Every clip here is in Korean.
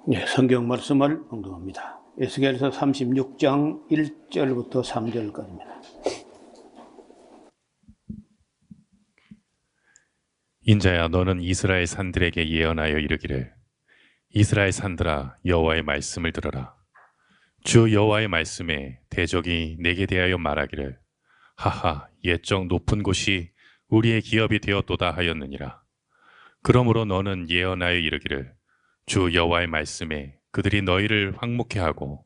네, 성경 말씀을 봉독합니다. 에스겔서 36장 1절부터 3절까지입니다. 인자야, 너는 이스라엘 산들에게 예언하여 이르기를, 이스라엘 산들아, 여호와의 말씀을 들어라. 주 여호와의 말씀에 대적이 내게 대하여 말하기를, 하하, 옛적 높은 곳이 우리의 기업이 되었도다 하였느니라. 그러므로 너는 예언하여 이르기를, 주 여호와의 말씀에 그들이 너희를 황목해 하고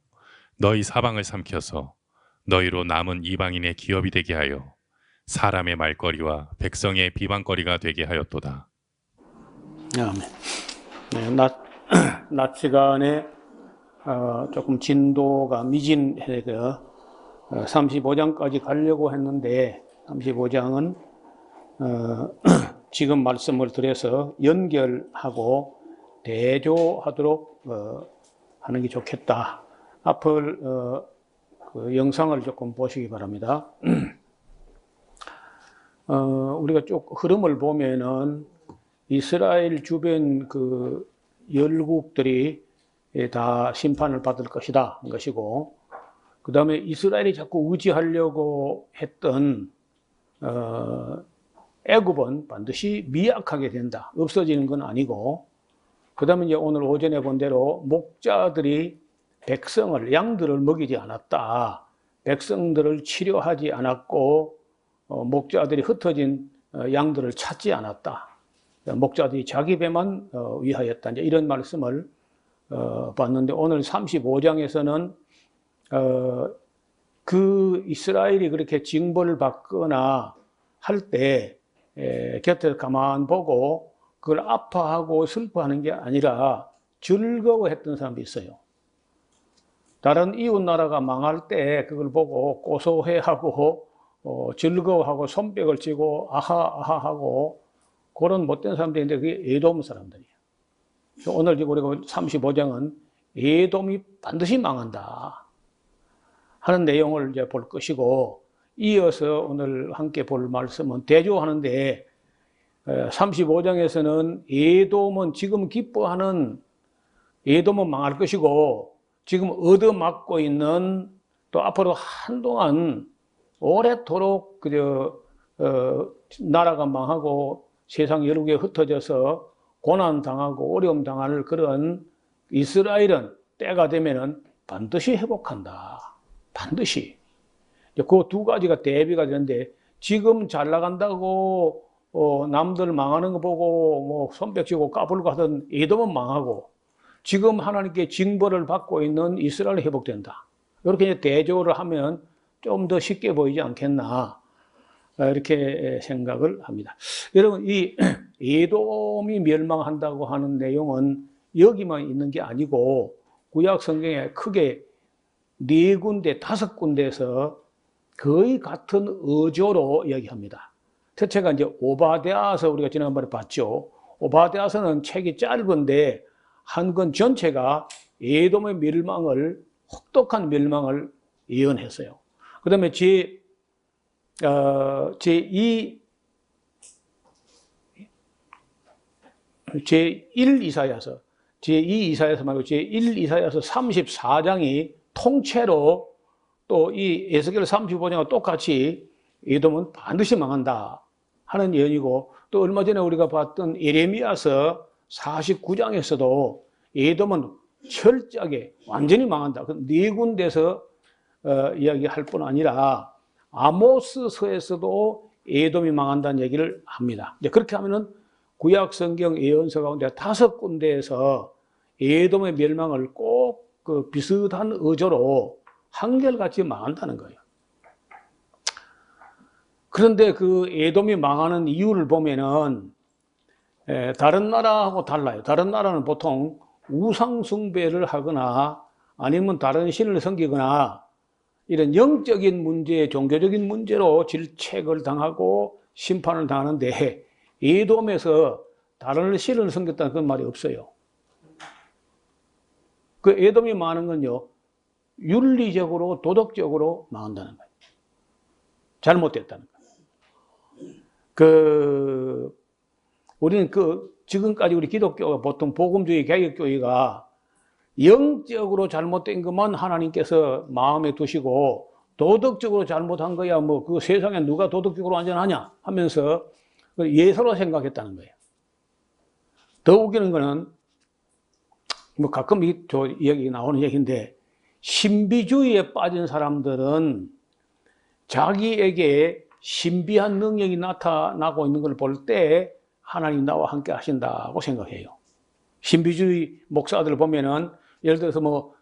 너희 사방을 삼켜서 너희로 남은 이방인의 기업이 되게 하여 사람의 말거리와 백성의 비방거리가 되게 하였도다. 아멘. 네, 낮 시간에 조금 진도가 미진해서 35장까지 가려고 했는데 35장은 지금 말씀을 들어서 연결하고 대조하도록 하는 게 좋겠다. 앞을 그 영상을 조금 보시기 바랍니다. 우리가 쭉 흐름을 보면은 이스라엘 주변 그 열국들이 다 심판을 받을 것이다 한 것이고, 그 다음에 이스라엘이 자꾸 의지하려고 했던 애굽은 반드시 미약하게 된다, 없어지는 건 아니고, 그 다음에 이제 오늘 오전에 본 대로 목자들이 백성을, 양들을 먹이지 않았다, 백성들을 치료하지 않았고 목자들이 흩어진 양들을 찾지 않았다, 목자들이 자기 배만 위하였다, 이제 이런 말씀을 봤는데, 오늘 35장에서는 그 이스라엘이 그렇게 징벌을 받거나 할 때 곁에서 가만 보고 그걸 아파하고 슬퍼하는 게 아니라 즐거워했던 사람도 있어요. 다른 이웃 나라가 망할 때 그걸 보고 고소해하고 즐거워하고 손뼉을 치고 아하 아하 하고 그런 못된 사람들인데, 그게 에돔 사람들이에요. 오늘 우리가 35장은 에돔이 반드시 망한다 하는 내용을 이제 볼 것이고, 이어서 오늘 함께 볼 말씀은 대조하는데, 35장에서는 에돔은 지금 기뻐하는 에돔은 망할 것이고, 지금 얻어맞고 있는, 또 앞으로 한동안 오래도록 나라가 망하고 세상 여러 개에 흩어져서 고난 당하고 어려움 당할 그런 이스라엘은 때가 되면은 반드시 회복한다. 반드시. 그 두 가지가 대비가 되는데, 지금 잘 나간다고 남들 망하는 거 보고 뭐 손뼉치고 까불고 하던 에돔은 망하고, 지금 하나님께 징벌을 받고 있는 이스라엘이 회복된다. 이렇게 이제 대조를 하면 좀 더 쉽게 보이지 않겠나, 이렇게 생각을 합니다. 여러분, 이 에돔이 멸망한다고 하는 내용은 여기만 있는 게 아니고 구약 성경에 크게 4군데, 5군데에서 거의 같은 어조로 이야기합니다. 첫째가 이제 오바댜서, 우리가 지난번에 봤죠. 오바댜서는 책이 짧은데 한 권 전체가 에돔의 멸망을, 혹독한 멸망을 예언했어요. 그 다음에 제1 이사야서, 제2 이사야서 말고 제1 이사야서 34장이 통째로, 또 이 에스겔 35장과 똑같이 에돔은 반드시 망한다 하는 예언이고, 또 얼마 전에 우리가 봤던 예레미야서 49장에서도 에돔은 철저하게 완전히 망한다, 그 4군데서 이야기할 뿐 아니라 아모스서에서도 에돔이 망한다는 얘기를 합니다. 이제 그렇게 하면은 구약 성경 예언서 가운데 5군데에서 에돔의 멸망을 꼭 그 비슷한 어조로 한결같이 망한다는 거예요. 그런데 그 에돔이 망하는 이유를 보면은 다른 나라하고 달라요. 다른 나라는 보통 우상 숭배를 하거나 아니면 다른 신을 섬기거나 이런 영적인 문제, 종교적인 문제로 질책을 당하고 심판을 당하는데, 에돔에서 다른 신을 섬겼다는 그런 말이 없어요. 그 에돔이 망하는 건요, 윤리적으로, 도덕적으로 망한다는 거예요. 잘못됐다는 거예요. 우리는 지금까지 우리 기독교가 보통 복음주의 개혁교회가 영적으로 잘못된 것만 하나님께서 마음에 두시고 도덕적으로 잘못한 거야 뭐 그 세상에 누가 도덕적으로 안전하냐 하면서 예서로 생각했다는 거예요. 더 웃기는 거는 뭐 가끔 저 이야기 나오는 얘기인데 신비주의에 빠진 사람들은 자기에게 신비한 능력이 나타나고 있는 걸 볼 때 하나님 나와 함께 하신다고 생각해요. 신비주의 목사들 보면은 예를 들어서 뭐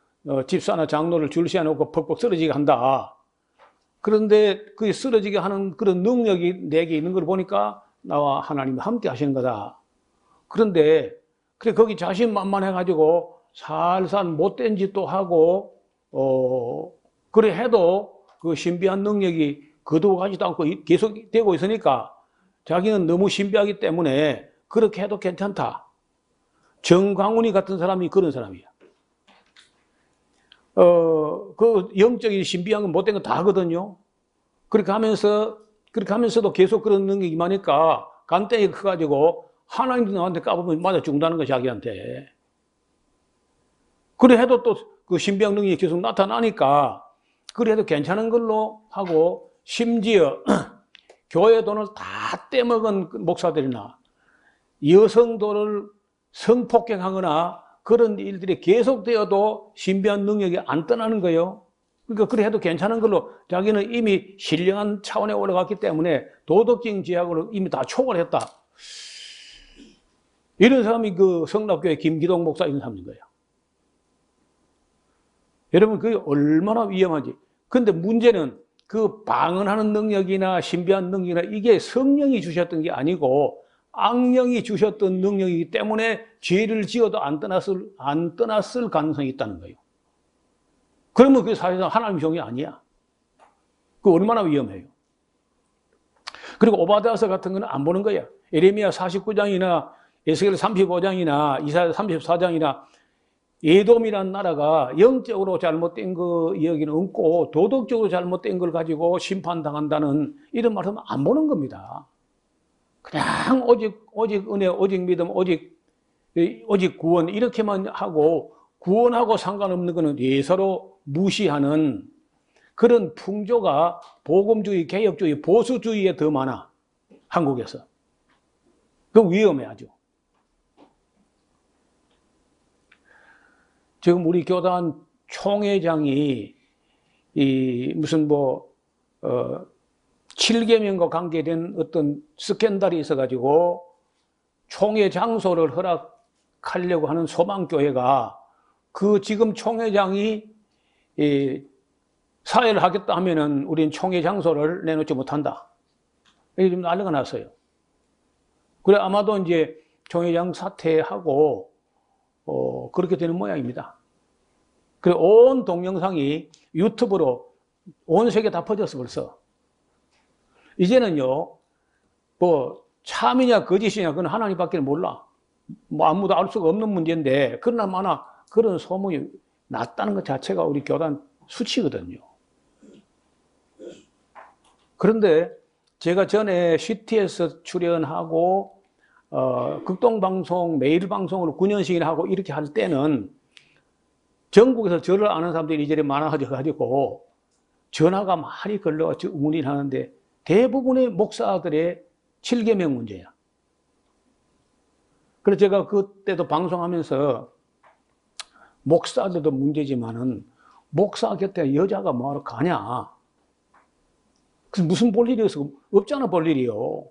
집사나 장로를 줄 세워놓고 퍽퍽 쓰러지게 한다. 그런데 그 쓰러지게 하는 그런 능력이 내게 있는 걸 보니까 나와 하나님이 함께 하시는 거다. 그런데 그래 거기 자신만만해가지고 살살 못된 짓도 하고 그래 해도 그 신비한 능력이 거두어가지도 않고 계속 되고 있으니까 자기는 너무 신비하기 때문에 그렇게 해도 괜찮다. 정광훈이 같은 사람이 그런 사람이야. 그 영적인 신비한 건 못된 건 다 하거든요. 그렇게 하면서도 계속 그런 능력이 임하니까 간땡이 커가지고 하나님도 나한테 까보면 맞아 죽는다는 거 자기한테. 그래 해도 또 그 신비한 능력이 계속 나타나니까 그래 해도 괜찮은 걸로 하고 심지어 교회 돈을 다 떼먹은 목사들이나 여성들을 성폭행하거나 그런 일들이 계속되어도 신비한 능력이 안 떠나는 거예요. 그러니까 그래 해도 괜찮은 걸로 자기는 이미 신령한 차원에 올라갔기 때문에 도덕적인 제약을 이미 다 초월했다. 이런 사람이 그 성락교회 김기동 목사 이런 사람인 거예요. 여러분 그게 얼마나 위험하지. 근데 문제는 그 방언하는 능력이나 신비한 능력이나 이게 성령이 주셨던 게 아니고 악령이 주셨던 능력이기 때문에 죄를 지어도 안 떠났을 가능성이 있다는 거예요. 그러면 그게 사실상 하나님의 종이 아니야. 그 얼마나 위험해요. 그리고 오바댜서 같은 거는 안 보는 거야. 예레미야 49장이나 에스겔 35장이나 이사야 34장이나 에돔이라는 나라가 영적으로 잘못된 거 이야기는 없고 도덕적으로 잘못된 걸 가지고 심판당한다는 이런 말씀 안 보는 겁니다. 그냥 오직 은혜, 오직 믿음, 오직 구원 이렇게만 하고 구원하고 상관없는 거는 예서로 무시하는 그런 풍조가 복음주의, 개혁주의, 보수주의에 더 많아. 한국에서. 그건 위험해 아주. 지금 우리 교단 총회장이 무슨 7계명과 관계된 어떤 스캔들이 있어가지고 총회 장소를 허락하려고 하는 소망교회가 그 지금 총회장이 사회를 하겠다 하면은 우리는 총회 장소를 내놓지 못한다. 이게 좀 난리가 났어요. 그래 아마도 이제 총회장 사퇴하고 그렇게 되는 모양입니다. 그래 온 동영상이 유튜브로 온 세계 다 퍼졌어 벌써. 이제는요, 참이냐 거짓이냐 그건 하나님밖에 몰라. 아무도 알 수가 없는 문제인데 그러나 마나 그런 소문이 났다는 것 자체가 우리 교단 수치거든요. 그런데 제가 전에 CTS 출연하고 극동방송 매일방송으로 9년씩이나 하고 이렇게 할 때는 전국에서 저를 아는 사람들이 이제는 많아가지고 전화가 많이 걸려서 응원을 하는데 대부분의 목사들의 7계명 문제야. 그래서 제가 그때도 방송하면서 목사들도 문제지만은 목사 곁에 여자가 뭐하러 가냐. 그래서 무슨 볼 일이 없잖아, 볼 일이요.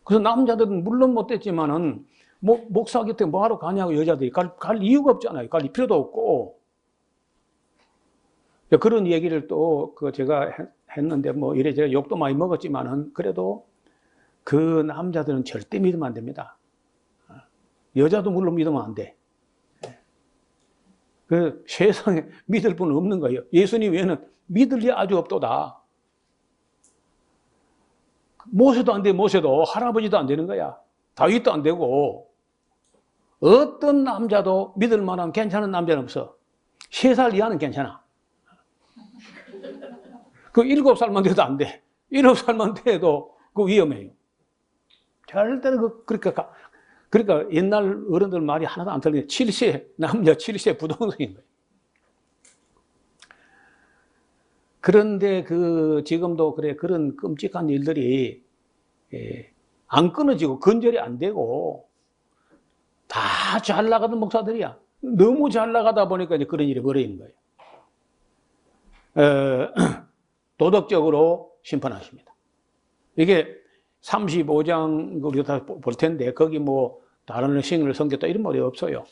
그래서 남자들은 물론 못됐지만은 목사 곁에 뭐하러 가냐고 여자들이 갈 이유가 없잖아요. 갈 필요도 없고. 그런 얘기를 또 제가 했는데 이래저래 욕도 많이 먹었지만은 그래도 그 남자들은 절대 믿으면 안 됩니다. 여자도 물론 믿으면 안 돼. 그 세상에 믿을 분은 없는 거예요. 예수님 외에는 믿을 리 아주 없도다. 모세도 안 돼, 모세도. 할아버지도 안 되는 거야. 다윗도 안 되고. 어떤 남자도 믿을 만한 괜찮은 남자는 없어. 3살 이하는 괜찮아. 그 7살만 돼도 안 돼. 7살만 돼도 그 위험해요. 절대로 그렇게 그러니까 옛날 어른들 말이 하나도 안 틀리네. 7세 남녀 7세 부동성인 거예요. 그런데 지금도 그런 끔찍한 일들이 안 끊어지고 건절이 안 되고 다 잘 나가던 목사들이야. 너무 잘 나가다 보니까 이제 그런 일이 벌어지는 거예요. 도덕적으로 심판하십니다. 이게 35장 우리가 다 볼 텐데 거기 뭐 다른 신을 섬겼다 이런 말이 없어요.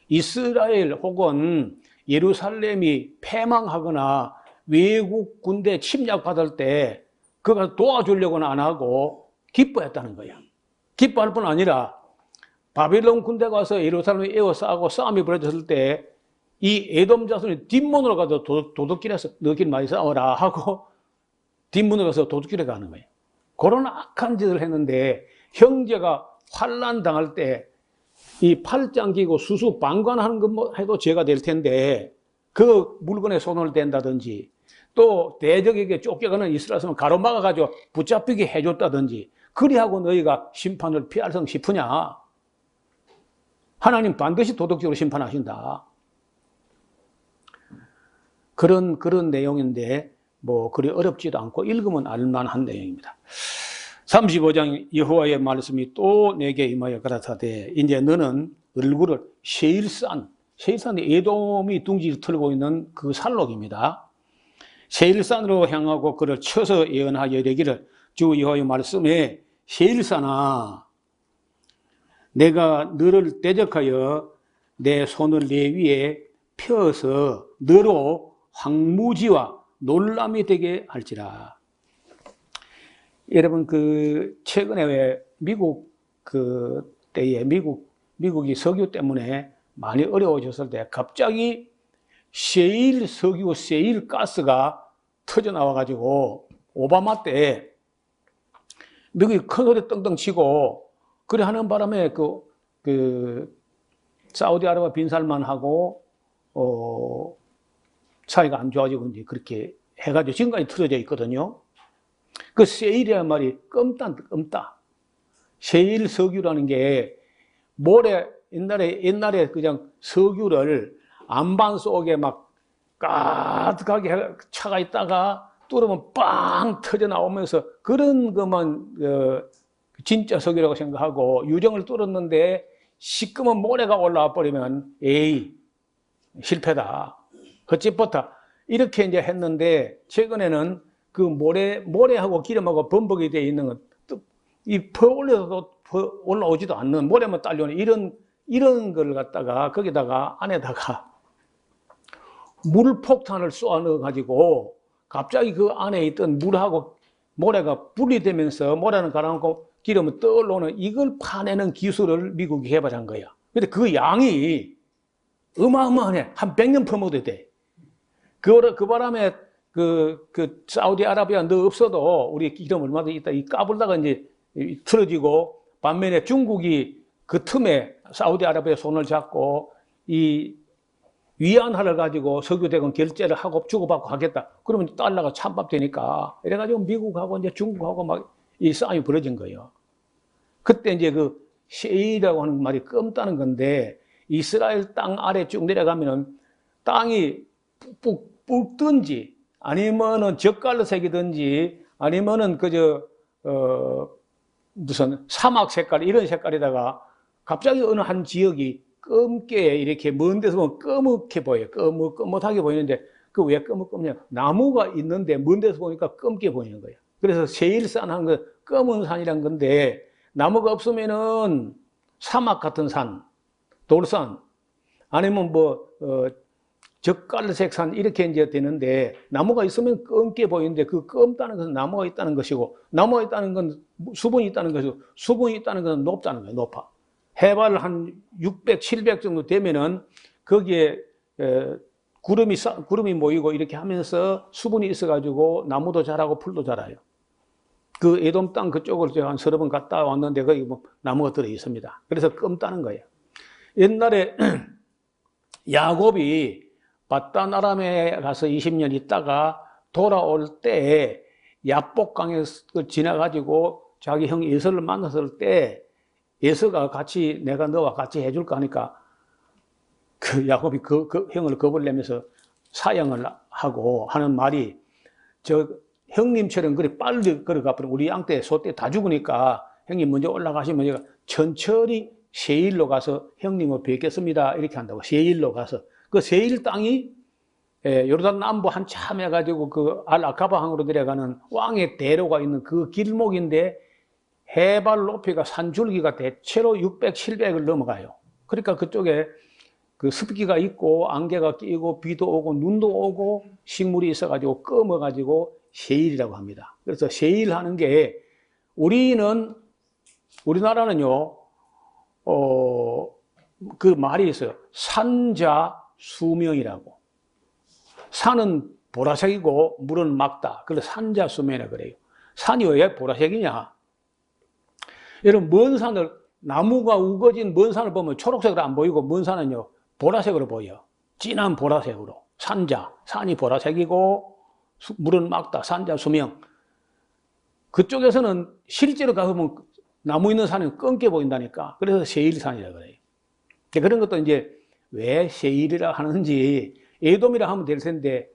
이스라엘 혹은 예루살렘이 패망하거나 외국 군대 침략받을 때 그가 도와주려고는 안 하고 기뻐했다는 거야. 기뻐할 뿐 아니라 바빌론 군대가 와서 예루살렘을 에워싸고 싸움이 벌어졌을 때 이 에돔 자손이 뒷문으로 가서 도둑질해서 너희끼리 많이 싸워라 하고 뒷문으로 가서 도둑질해 가는 거예요. 그런 악한 짓을 했는데 형제가 환난 당할 때 이 팔짱 끼고 수수 방관하는 것 해도 죄가 될 텐데 그 물건에 손을 댄다든지 또 대적에게 쫓겨가는 이스라엘 사람을 가로막아가지고 붙잡히게 해줬다든지 그리하고 너희가 심판을 피할성 싶으냐? 하나님 반드시 도덕적으로 심판하신다. 그런 내용인데 뭐 그리 어렵지도 않고 읽으면 알만한 내용입니다. 35장 여호와의 말씀이 또 내게 임하여 가라사대 이제 너는 얼굴을 세일산이 에돔이 둥지를 틀고 있는 그 산록입니다. 세일산으로 향하고 그를 쳐서 예언하여 이르기를 주 여호와의 말씀에 세일산아 내가 너를 대적하여 내 손을 내 위에 펴서 너로 황무지와 놀람이 되게 할지라. 여러분 최근에 왜 미국 때에 미국이 석유 때문에 많이 어려워졌을 때 갑자기 셰일 석유, 셰일 가스가 터져 나와 가지고 오바마 때 미국이 큰 소리 떵떵 치고 그래 하는 바람에 사우디아라비아 빈살만하고 사이가 안 좋아지고 이제 그렇게 해가지고 지금까지 틀어져 있거든요. 그 셰일이라는 말이 껌따. 셰일 석유라는 게 모래 옛날에 그냥 석유를 안반 속에 막 가득하게 차가 있다가 뚫으면 빵 터져 나오면서 그런 것만 진짜 석유라고 생각하고 유정을 뚫었는데 시꺼먼 모래가 올라와 버리면 에이 실패다. 헛짓부터 이렇게 이제 했는데 최근에는 그 모래하고 기름하고 범벅이 되어 있는 것, 퍼 올려도 올라오지도 않는 모래만 딸려오는 이런 걸 갖다가 거기다가 안에다가 물폭탄을 쏘아 넣어가지고 갑자기 그 안에 있던 물하고 모래가 분리되면서 모래는 가라앉고 기름은 떠올라오는 이걸 파내는 기술을 미국이 개발한 거야. 근데 그 양이 어마어마하네. 한 100년 퍼먹어도 돼. 그 바람에 사우디아라비아 너 없어도 우리 기름 얼마든지 있다. 이 까불다가 이제 틀어지고 반면에 중국이 그 틈에 사우디아라비아 손을 잡고 이 위안화를 가지고 석유대금 결제를 하고 주고받고 하겠다. 그러면 달러가 찬밥 되니까 이래가지고 미국하고 이제 중국하고 막 이 싸움이 벌어진 거예요. 그때 이제 그 셰일이라고 하는 말이 껌따는 건데 이스라엘 땅 아래 쭉 내려가면은 땅이 붉든지 아니면은 젓갈색이든지 아니면은 무슨 사막 색깔 이런 색깔에다가 갑자기 어느 한 지역이 검게 이렇게 먼 데서 보면 검게 보여요. 검하게 보이는데 그 왜 검냐? 나무가 있는데 먼 데서 보니까 검게 보이는 거예요. 그래서 세일산 한 거 검은 산이란 건데 나무가 없으면은 사막 같은 산, 돌산 아니면 젓갈색 산 이렇게 이제 되는데 나무가 있으면 검게 보이는데 그 검다는 것은 나무가 있다는 것이고 나무가 있다는 건 수분이 있다는 것이고 수분이 있다는 것은 높다는 거예요. 높아. 해발 한 600, 700 정도 되면은 거기에 구름이 모이고 이렇게 하면서 수분이 있어가지고 나무도 자라고 풀도 자라요. 그 에돔 땅 그쪽으로 제가 한 서너 번 갔다 왔는데 거기 뭐 나무가 들어 있습니다. 그래서 검다는 거예요. 옛날에 야곱이 바단 아람에 가서 20년 있다가 돌아올 때 야복강을 지나가지고 자기 형 에서를 만났을 때 에서가 같이 내가 너와 같이 해줄까 하니까 그 야곱이 그 형을 겁을 내면서 사양을 하고 하는 말이 저 형님처럼 그래 빨리 걸어가버리면 우리 양떼 소떼 다 죽으니까 형님 먼저 올라가시면 제가 천천히 세일로 가서 형님을 뵙겠습니다 이렇게 한다고. 세일로 가서 그 세일 땅이 요르단 남부 한참 해가지고 그 알아카바항으로 내려가는 왕의 대로가 있는 그 길목인데 해발 높이가 산줄기가 대체로 600, 700을 넘어가요. 그러니까 그쪽에 그 습기가 있고 안개가 끼고 비도 오고 눈도 오고 식물이 있어가지고 검어가지고 세일이라고 합니다. 그래서 세일하는 게 우리나라는요 그 말이 있어요. 산자 수명이라고. 산은 보라색이고 물은 맑다. 그래서 산자 수명이라 그래요. 산이 왜 보라색이냐? 여러분 먼 산을 나무가 우거진 먼 산을 보면 초록색으로 안 보이고 먼 산은요 보라색으로 보여. 진한 보라색으로. 산자, 산이 보라색이고 물은 맑다. 산자 수명. 그쪽에서는 실제로 가보면 나무 있는 산은 검게 보인다니까. 그래서 세일산이라고 그래요. 그런 것도 이제 왜 세일이라 하는지, 에돔이라 하면 될 텐데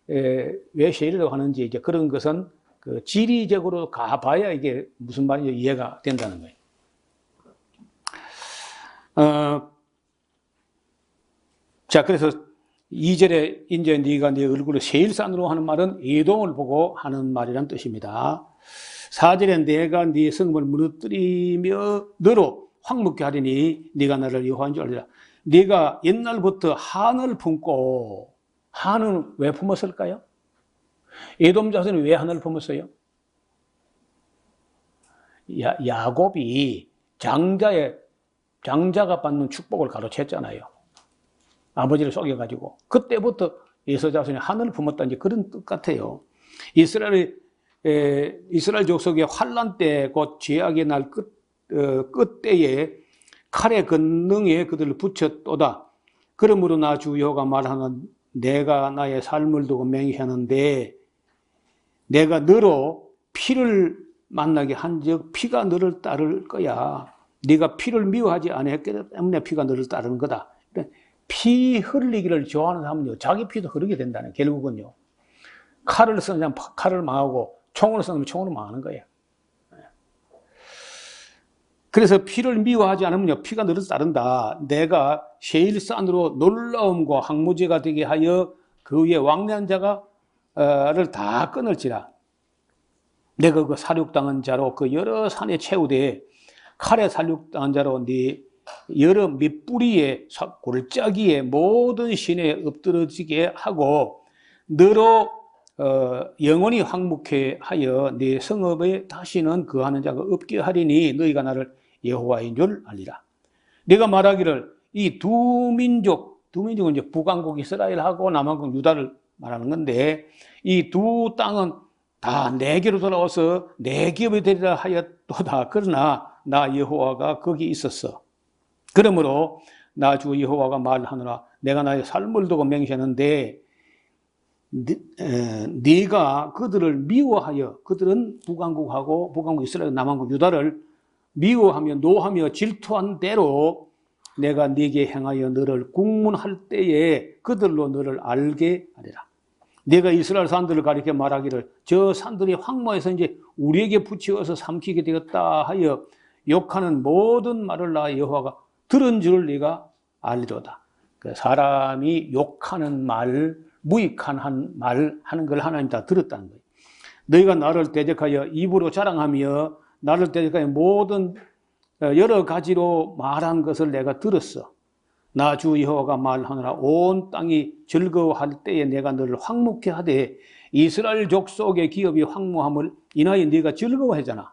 왜 세일이라고 하는지 이제 그런 것은 그 지리적으로 가봐야 이게 무슨 말인지 이해가 된다는 거예요. 자, 그래서 2절에 이제 네가 네 얼굴을 세일산으로 하는 말은 에돔을 보고 하는 말이란 뜻입니다. 4절에 내가 네 성읍을 무너뜨리며 너로 황무케 하리니 네가 나를 여호와인 줄 알리라. 네가 옛날부터 한을 품고, 한은 왜 품었을까요? 에돔 자손이 왜 한을 품었어요? 야곱이 장자가 받는 축복을 가로챘잖아요. 아버지를 속여가지고. 그때부터 에서 자손이 한을 품었다, 이제 그런 뜻 같아요. 이스라엘 족속의 환란 때, 곧 죄악의 날 끝때에 칼의 권능에 그들을 붙였도다. 그러므로 나 주 여호와가 말하는 내가 나의 삶을 두고 맹세하는데 내가 너로 피를 만나게 한즉 피가 너를 따를 거야. 네가 피를 미워하지 않았기 때문에 피가 너를 따르는 거다. 피 흘리기를 좋아하는 사람은요 자기 피도 흐르게 된다는, 결국은요. 칼을 쓰는 사람 칼을 망하고 총을 쓰는 사람 총으로 망하는 거예요. 그래서 피를 미워하지 않으면 피가 너를 따른다. 내가 세일산으로 놀라움과 항무제가 되게 하여 그 위에 왕래한 자가를 다 끊을지라. 내가 그 살육당한 자로 그 여러 산에 채우되 칼에 살육당한 자로 네 여러 밑뿌리에 골짜기에 모든 신에 엎드러지게 하고 너로 영원히 황무케 하여 네 성읍에 다시는 거하는 자가 없게 하리니 너희가 나를 여호와인 줄 알리라. 내가 말하기를 이 두 민족은 이제 북왕국 이스라엘하고 남왕국 유다를 말하는 건데 이 두 땅은 다 내게로 돌아와서 내 기업이 되리라 하였도다. 그러나 나 여호와가 거기 있었어. 그러므로 나 주 여호와가 말하노라. 내가 나의 삶을 두고 맹세하는데 네가 그들을 미워하여, 그들은 북왕국하고 북왕국 이스라엘 남왕국 유다를 미워하며 노하며 질투한 대로 내가 네게 행하여 너를 국문할 때에 그들로 너를 알게 하리라. 내가 이스라엘 산들을 가리켜 말하기를 저 산들이 황무에서 이제 우리에게 붙이어서 삼키게 되었다 하여 욕하는 모든 말을 나 여호와가 들은 줄 네가 알리로다. 사람이 욕하는 말, 무익한 말 하는 걸 하나님 다 들었다는 거예요. 너희가 나를 대적하여 입으로 자랑하며 나를 대적하여 모든 여러 가지로 말한 것을 내가 들었어. 나 주 여호와가 말하노라. 온 땅이 즐거워할 때에 내가 너를 황무케 하되 이스라엘 족속의 기업이 황무함을 인하여 네가 즐거워하잖아.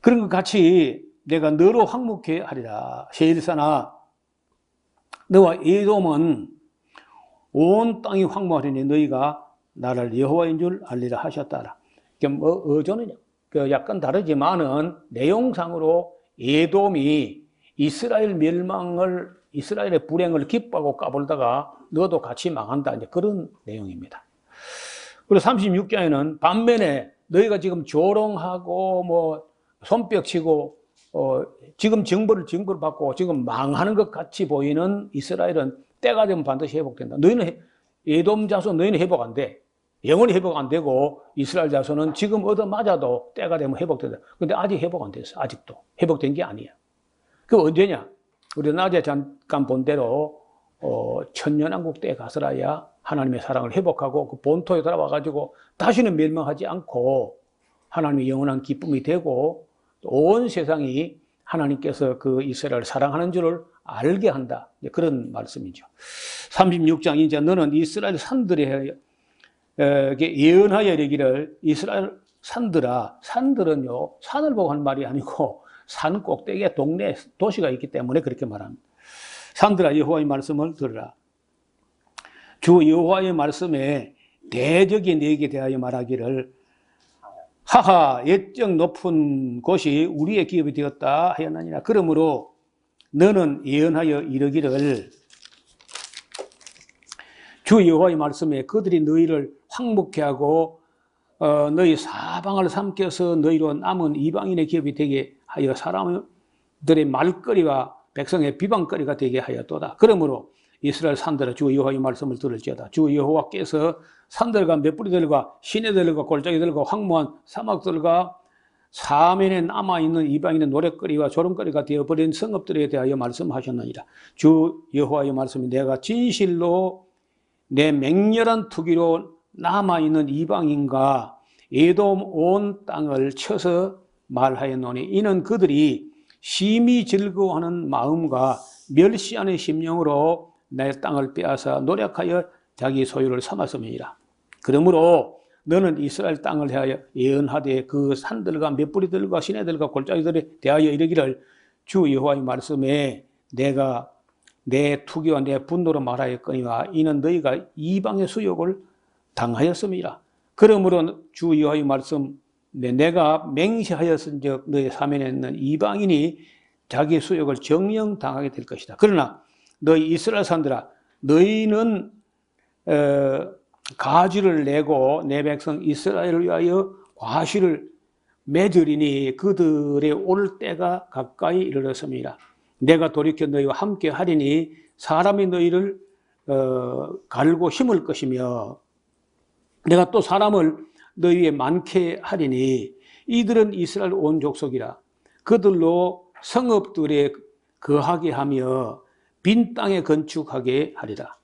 그런 것 같이 내가 너로 황무케 하리라. 세일산아, 너와 에돔은 온 땅이 황무하리니 너희가 나를 여호와인 줄 알리라 하셨다라. 어조는 약간 다르지만은 내용상으로 에돔이 이스라엘 멸망을, 이스라엘의 불행을 기뻐하고 까불다가 너도 같이 망한다, 이제 그런 내용입니다. 그리고 36장에는 반면에 너희가 지금 조롱하고 뭐 손뼉치고 지금 정보를 받고 지금 망하는 것 같이 보이는 이스라엘은 때가 되면 반드시 회복된다. 너희는 에돔 자손 너희는 회복 안 돼. 영원히 회복 안 되고 이스라엘 자손은 지금 얻어맞아도 때가 되면 회복된다. 근데 아직 회복 안 됐어. 아직도 회복된 게 아니야. 그 언제냐? 우리 낮에 잠깐 본 대로 천년왕국 때에 가서라야 하나님의 사랑을 회복하고 그 본토에 돌아와가지고 다시는 멸망하지 않고 하나님의 영원한 기쁨이 되고 온 세상이 하나님께서 그 이스라엘을 사랑하는 줄을 알게 한다. 그런 말씀이죠. 36장 이제 너는 이스라엘 산들에게 예언하여 이르기를 이스라엘 산들아. 산들은요 산을 보고 하는 말이 아니고 산 꼭대기에 동네 도시가 있기 때문에 그렇게 말합니다. 산들아 여호와의 말씀을 들으라. 주 여호와의 말씀에 대적이 너에게 대하여 말하기를 하하 옛적 높은 곳이 우리의 기업이 되었다 하였나니라. 그러므로 너는 예언하여 이르기를 주 여호와의 말씀에 그들이 너희를 황묵케 하고 너희 사방을 삼켜서 너희로 남은 이방인의 기업이 되게 하여 사람들의 말거리와 백성의 비방거리가 되게 하였도다. 그러므로 이스라엘 산들아 주 여호와의 말씀을 들을지어다. 주 여호와께서 산들과 맷뿌리들과 시내들과 골짜기들과 황무한 사막들과 사면에 남아있는 이방인의 노랫거리와 조롱거리가 되어버린 성읍들에 대하여 말씀하셨느니라. 주 여호와의 말씀이 내가 진실로 내 맹렬한 투기로 남아있는 이방인과 에돔 온 땅을 쳐서 말하였노니 이는 그들이 심히 즐거워하는 마음과 멸시하는 심령으로 내 땅을 빼앗아 노력하여 자기 소유를 삼았음이니라. 그러므로 너는 이스라엘 땅을 대하여 예언하되 그 산들과 맷뿌리들과 시내들과 골짜기들에 대하여 이르기를 주 여호와의 말씀에 내가 내 투기와 내 분노로 말하였거니와 이는 너희가 이방의 수욕을 당하였음이라. 그러므로 주 여호와의 말씀 내가 맹세하였은즉 너희 사면에 있는 이방인이 자기 수욕을 정령 당하게 될 것이다. 그러나 너희 이스라엘 산들아 너희는 가지를 내고 내 백성 이스라엘을 위하여 과실을 맺으리니 그들의 올 때가 가까이 이르렀습니다. 내가 돌이켜 너희와 함께 하리니 사람이 너희를 갈고 심을 것이며 내가 또 사람을 너희 위에 많게 하리니 이들은 이스라엘 온 족속이라. 그들로 성읍들에 거하게 하며 빈 땅에 건축하게 하리라.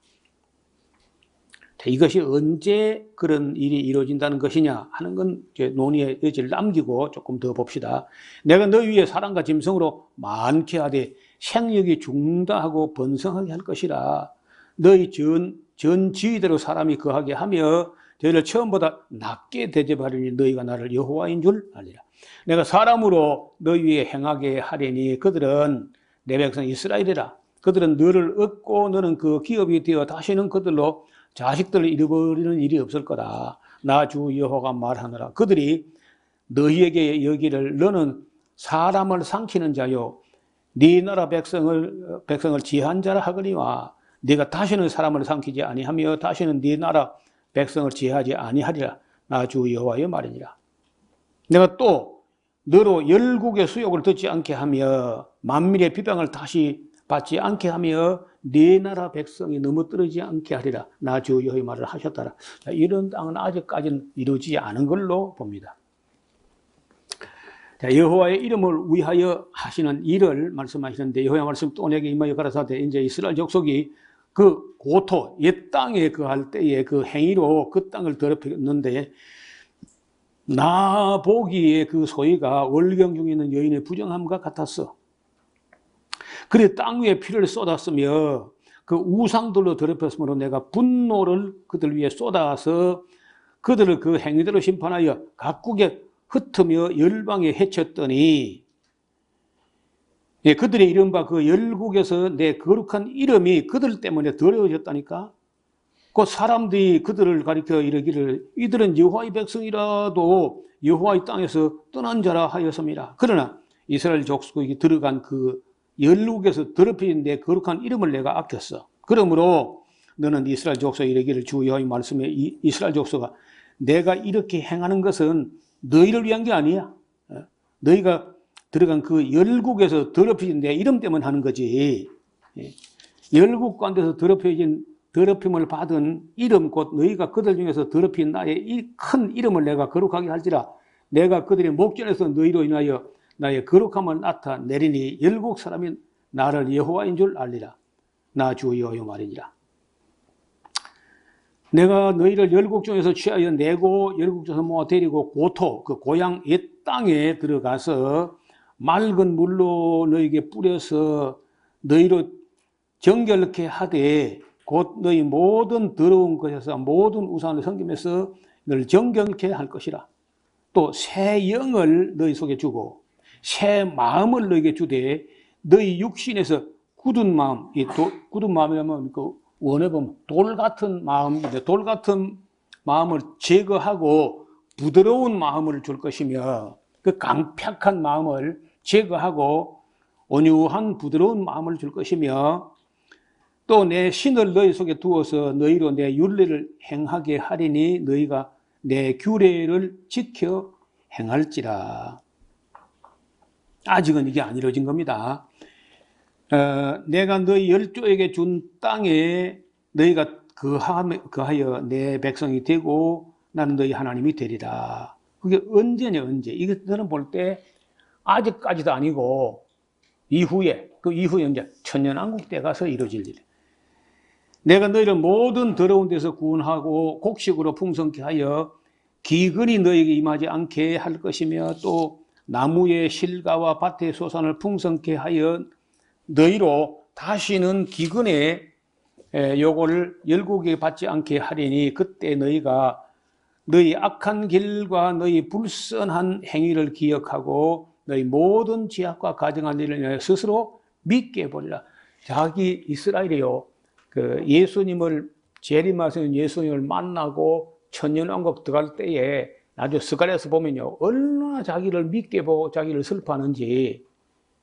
이것이 언제 그런 일이 이루어진다는 것이냐 하는 건 논의의 여지를 남기고 조금 더 봅시다. 내가 너희 위에 사람과 짐승으로 많게 하되 생육이 중다하고 번성하게 할 것이라. 너희 전 지위대로 사람이 거하게 하며 저희를 처음보다 낮게 대접하리니 너희가 나를 여호와인 줄 알리라. 내가 사람으로 너희 위에 행하게 하리니 그들은 내 백성 이스라엘이라. 그들은 너를 얻고 너는 그 기업이 되어 다시는 그들로 자식들을 잃어버리는 일이 없을 거다. 나 주 여호와가 말하노라. 그들이 너희에게 여기를 너는 사람을 삼키는 자요 네 나라 백성을 지한 자라 하거니와 네가 다시는 사람을 삼키지 아니하며 다시는 네 나라 백성을 지하지 아니하리라. 나 주 여호와의 말이니라. 내가 또 너로 열국의 수욕을 듣지 않게 하며 만민의 비방을 다시 받지 않게 하며 네 나라 백성이 넘어뜨리지 않게 하리라. 나 주 여호와의 말을 하셨더라. 이런 땅은 아직까지는 이루어지지 않은 걸로 봅니다. 여호와의 이름을 위하여 하시는 일을 말씀하시는데 여호와의 말씀 또 내게 임하여 가라사대 이제 이스라엘 족속이 그 고토 옛 땅에 거할 때에 그 행위로 그 땅을 더럽혔는데 나 보기에 그 소위가 월경 중에 있는 여인의 부정함과 같았어. 그래 땅 위에 피를 쏟았으며 그 우상들로 더럽혔으므로 내가 분노를 그들 위에 쏟아서 그들을 그 행위대로 심판하여 각국에 흩으며 열방에 해쳤더니 그들의 이른바 그 열국에서 내 거룩한 이름이 그들 때문에 더러워졌다니까. 그 사람들이 그들을 가리켜 이르기를 이들은 여호와의 백성이라도 여호와의 땅에서 떠난 자라 하였습니다. 그러나 이스라엘 족속이 들어간 그 열국에서 더럽혀진 내 거룩한 이름을 내가 아꼈어. 그러므로 너는 이스라엘 족속에 이르기를 주 여호와의 말씀에 이스라엘 족속아 내가 이렇게 행하는 것은 너희를 위한 게 아니야. 너희가 들어간 그 열국에서 더럽혀진 내 이름 때문에 하는 거지. 예. 열국 가운데서 더럽힘을 받은 이름 곧 너희가 그들 중에서 더럽힌 나의 이 큰 이름을 내가 거룩하게 할지라. 내가 그들의 목전에서 너희로 인하여 나의 거룩함을 나타내리니 열국 사람이 나를 여호와인 줄 알리라. 나 주 여호와 말이니라. 내가 너희를 열국 중에서 취하여 내고 열국 중에서 모아 데리고 고토 그 고향 옛 땅에 들어가서 맑은 물로 너희에게 뿌려서 너희로 정결케 하되 곧 너희 모든 더러운 것에서 모든 우상을 섬기면서 너를 정결케 할 것이라. 또 새 영을 너희 속에 주고 새 마음을 너희에게 주되 너희 육신에서 굳은 마음, 굳은 마음이라면 그 원해 보면 돌 같은 마음인데 돌 같은 마음을 제거하고 부드러운 마음을 줄 것이며 그 강팍한 마음을 제거하고 온유한 부드러운 마음을 줄 것이며 또 내 신을 너희 속에 두어서 너희로 내 율례를 행하게 하리니 너희가 내 규례를 지켜 행할지라. 아직은 이게 안 이루어진 겁니다. 내가 너희 열조에게 준 땅에 너희가 거하여 내 백성이 되고 나는 너희 하나님이 되리라. 그게 언제냐 언제. 이게 저는 볼 때 아직까지도 아니고 이후에 그 이후에 이제 천년왕국 때 가서 이루어질 일. 내가 너희를 모든 더러운 데서 구원하고 곡식으로 풍성케 하여 기근이 너희에게 임하지 않게 할 것이며 또 나무의 실과와 밭의 소산을 풍성케 하여 너희로 다시는 기근에 요거를 열국에 받지 않게 하리니 그때 너희가 너희 악한 길과 너희 불선한 행위를 기억하고 너희 모든 죄악과 가정한 일을 스스로 믿게 보리라. 자기 이스라엘이요. 그 예수님을 재림하신 예수님을 만나고 천년왕국 들어갈 때에 나중에 스가랴서 보면요. 얼마나 자기를 믿게 보고 자기를 슬퍼하는지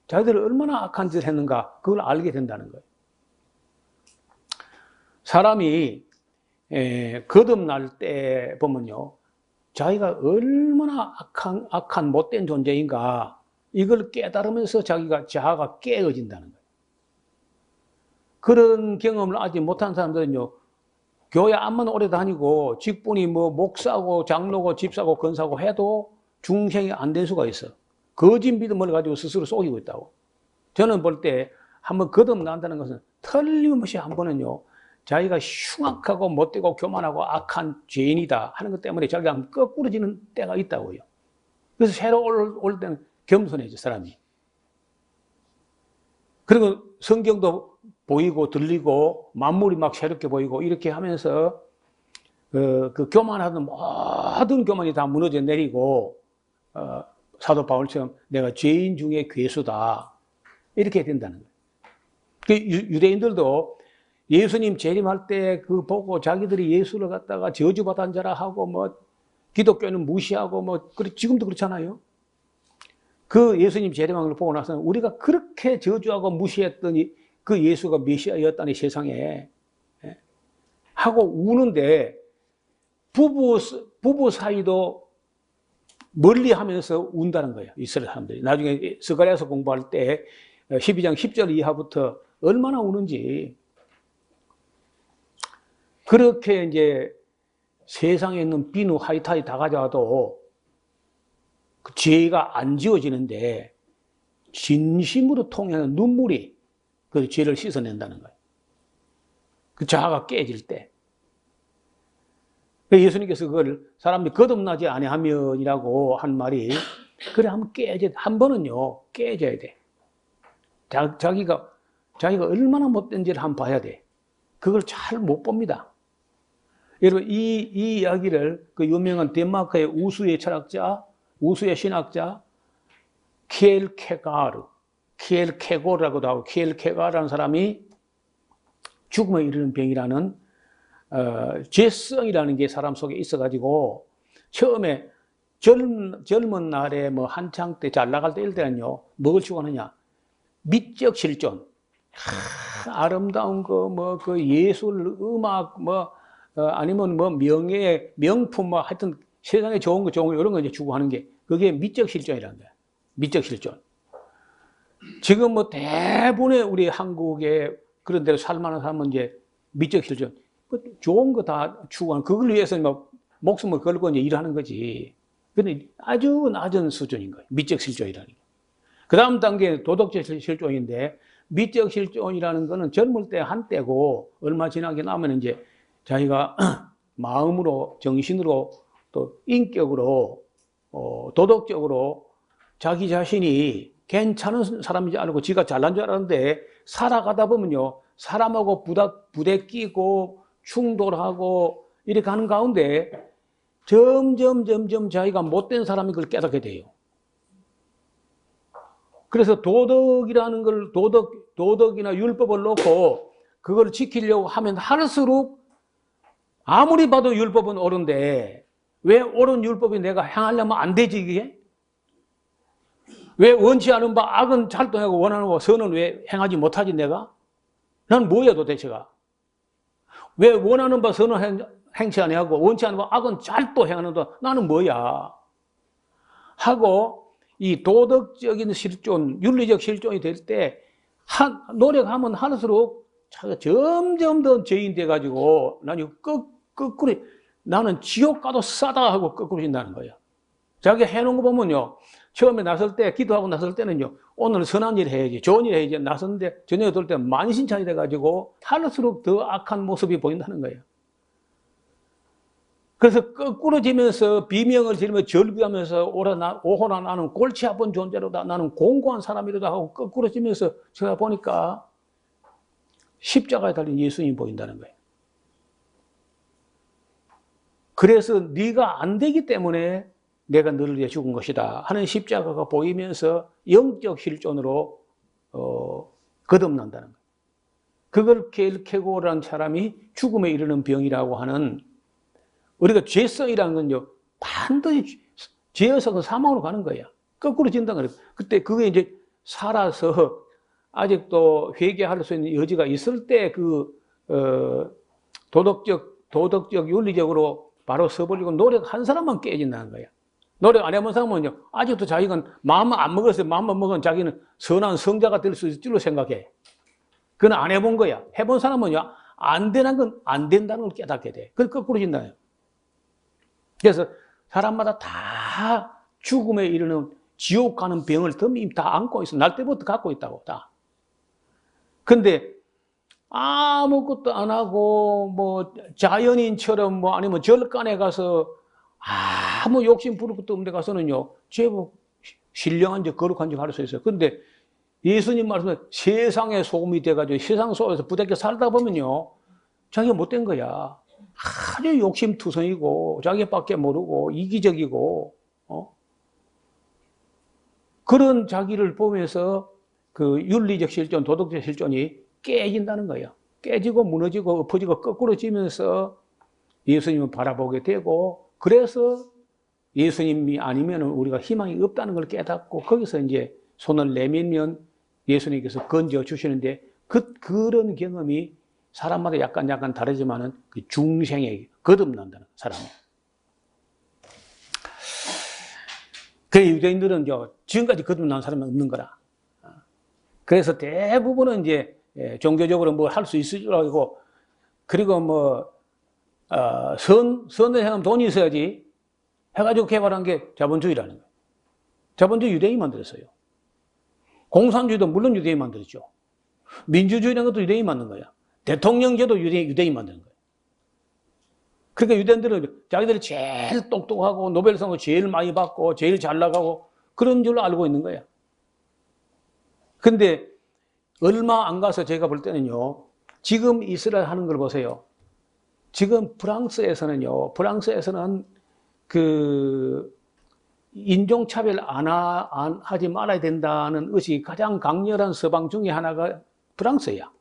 자기들이 얼마나 악한 짓을 했는가 그걸 알게 된다는 거예요. 사람이 거듭날 때 보면요. 자기가 얼마나 악한 못된 존재인가 이걸 깨달으면서 자아가 깨어진다는 거예요. 그런 경험을 아직 못한 사람들은요. 교회 암만 오래 다니고 직분이 뭐 목사고 장로고 집사고 권사고 해도 중생이 안 될 수가 있어. 거짓 믿음을 가지고 스스로 속이고 있다고. 저는 볼 때 한번 거듭난다는 것은 틀림없이 한 번은요. 자기가 흉악하고 못되고 교만하고 악한 죄인이다 하는 것 때문에 자기가 거꾸러지는 때가 있다고요. 그래서 새로 올 때는 겸손해져 사람이. 그리고 성경도 보이고 들리고 만물이 막 새롭게 보이고 이렇게 하면서 그 교만하던 모든 교만이 다 무너져 내리고 사도 바울처럼 내가 죄인 중에 괴수다 이렇게 된다는 거예요. 그 유대인들도 예수님 재림할 때 그 보고 자기들이 예수를 갖다가 저주받은 자라 하고 뭐 기독교는 무시하고 뭐 지금도 그렇잖아요. 그 예수님 재림한 걸 보고 나서는 우리가 그렇게 저주하고 무시했더니 그 예수가 메시아였다니 세상에 하고 우는데 부부 사이도 멀리 하면서 운다는 거예요. 이스라엘 사람들이. 나중에 스가랴서 공부할 때 12장 10절 이하부터 얼마나 우는지. 그렇게 이제 세상에 있는 비누 하이타이 다 가져와도 그 죄가 안 지워지는데 진심으로 통하는 눈물이 그 죄를 씻어낸다는 거예요. 그 자아가 깨질 때. 예수님께서 그걸 사람들이 거듭나지 아니하면이라고 한 말이 그래 한 번은요 깨져야 돼. 자기가 얼마나 못된지를 한번 봐야 돼. 그걸 잘 못 봅니다. 여러분 이 이야기를 그 유명한 덴마크의 우수의 철학자, 우수의 신학자 키엘케고르라고도 하고 키엘케가라는 사람이 죽음에 이르는 병이라는 죄성이라는 게 사람 속에 있어가지고 처음에 젊은 날에 뭐 한창 때 잘 나갈 때 이럴 때는요 뭘 추구하느냐 미적 실존 아름다운 거 뭐 그 예술 음악 뭐 아니면 뭐 명예 명품 뭐 하여튼 세상에 좋은 거 이런 거 이제 추구하는 게 그게 미적 실존이라는 거야. 미적 실존. 지금 뭐 대부분의 우리 한국에 그런 데로 살만한 사람은 이제 미적 실존, 좋은 거 다 추구하는, 그걸 위해서 뭐 목숨을 걸고 이제 일하는 거지. 근데 아주 낮은 수준인 거예요. 미적 실존이라는 게. 그 다음 단계는 도덕적 실존인데, 미적 실존이라는 거는 젊을 때 한때고, 얼마 지나게 나면 이제 자기가 마음으로, 정신으로, 또 인격으로, 도덕적으로 자기 자신이 괜찮은 사람인지 알고 지가 잘난 줄 알았는데, 살아가다 보면요, 사람하고 부대끼고 충돌하고 이렇게 하는 가운데 점점 자기가 못된 사람인 걸 깨닫게 돼요. 그래서 도덕이라는 걸, 도덕이나 율법을 놓고 그걸 지키려고 하면 할수록 아무리 봐도 율법은 옳은데 왜 옳은 율법이 내가 행하려면 안 되지, 이게? 왜 원치 않은 바 악은 잘도하고 원하는 바 선은 왜 행하지 못하지, 내가? 난 뭐야 도대체가? 왜 원하는 바 선은 행치 아니하고 원치 않은 바 악은 잘도 행하는다, 나는 뭐야? 하고 이 도덕적인 실존, 윤리적 실존이 될 때 노력하면 할수록 자기가 점점 더 죄인 돼가지고 나는 거꾸로 나는 지옥 가도 싸다 하고 거꾸로 진다는 거야. 자기가 해놓은 거 보면요, 처음에 나설 때, 기도하고 나설 때는요, 오늘 선한 일 해야지, 좋은 일 해야지 나섰는데 저녁에 돌 때 만신창이 돼가지고 할수록 더 악한 모습이 보인다는 거예요. 그래서 거꾸로 지면서 비명을 지르며 절규하면서 오호라 나는 골치 아픈 존재로다, 나는 공고한 사람이로다 하고 거꾸로 지면서 제가 보니까 십자가에 달린 예수님이 보인다는 거예요. 그래서 네가 안 되기 때문에 내가 너를 위해 죽은 것이다 하는 십자가가 보이면서 영적 실존으로 거듭난다는 거예요. 그걸 켈케고라는 사람이 죽음에 이르는 병이라고 하는, 우리가 죄성이라는 건요, 반드시 죄여서 사망으로 가는 거야. 거꾸로 진다는 거예요. 그때 그게 이제 살아서 아직도 회개할 수 있는 여지가 있을 때 도덕적, 윤리적으로 바로 서버리고 노력한 사람만 깨진다는 거야. 노력 안 해본 사람은요, 아직도 자기가 마음만 안 먹었어요. 마음만 먹으면 자기는 선한 성자가 될 수 있을 줄로 생각해. 그건 안 해본 거야. 해본 사람은요, 안 되는 건 안 된다는 걸 깨닫게 돼. 그걸 거꾸로 진다요. 그래서 사람마다 다 죽음에 이르는 지옥 가는 병을 이미 다 안고 있어. 날 때부터 갖고 있다고, 다. 근데 아무것도 안 하고, 뭐, 자연인처럼 뭐, 아니면 절간에 가서 아무 욕심 부릴 것도 없는 데 가서는요, 제법 신령한 적, 거룩한 적 할 수 있어요. 근데 예수님 말씀에 세상의 소금이 돼가지고 세상 속에서 부대껴 살다 보면요, 자기가 못된 거야. 아주 욕심투성이고, 자기밖에 모르고, 이기적이고, 그런 자기를 보면서 그 윤리적 실존, 도덕적 실존이 깨진다는 거예요. 깨지고 무너지고 엎어지고 거꾸로 지면서 예수님을 바라보게 되고, 그래서 예수님이 아니면 우리가 희망이 없다는 걸 깨닫고, 거기서 이제 손을 내밀면 예수님께서 건져 주시는데, 그런 경험이 사람마다 약간 다르지만은 그 중생에 거듭난다는 사람. 그 유대인들은 지금까지 거듭난 사람은 없는 거라. 그래서 대부분은 이제 종교적으로 뭐 할 수 있을 줄 알고, 그리고 뭐 선을 행하면 돈이 있어야지 해가지고 개발한 게 자본주의라는 거예요. 자본주의 유대인이 만들었어요. 공산주의도 물론 유대인이 만들었죠. 민주주의라는 것도 유대인이 만든 거야. 대통령제도 유대인이 만드는 거예요. 그러니까 유대인들은 자기들이 제일 똑똑하고 노벨상을 제일 많이 받고 제일 잘 나가고 그런 줄로 알고 있는 거야. 근데 얼마 안 가서 제가 볼 때는요, 지금 이스라엘 하는 걸 보세요. 지금 프랑스에서는 그 인종차별 안 하지 말아야 된다는 의식이 가장 강렬한 서방 중에 하나가 프랑스야.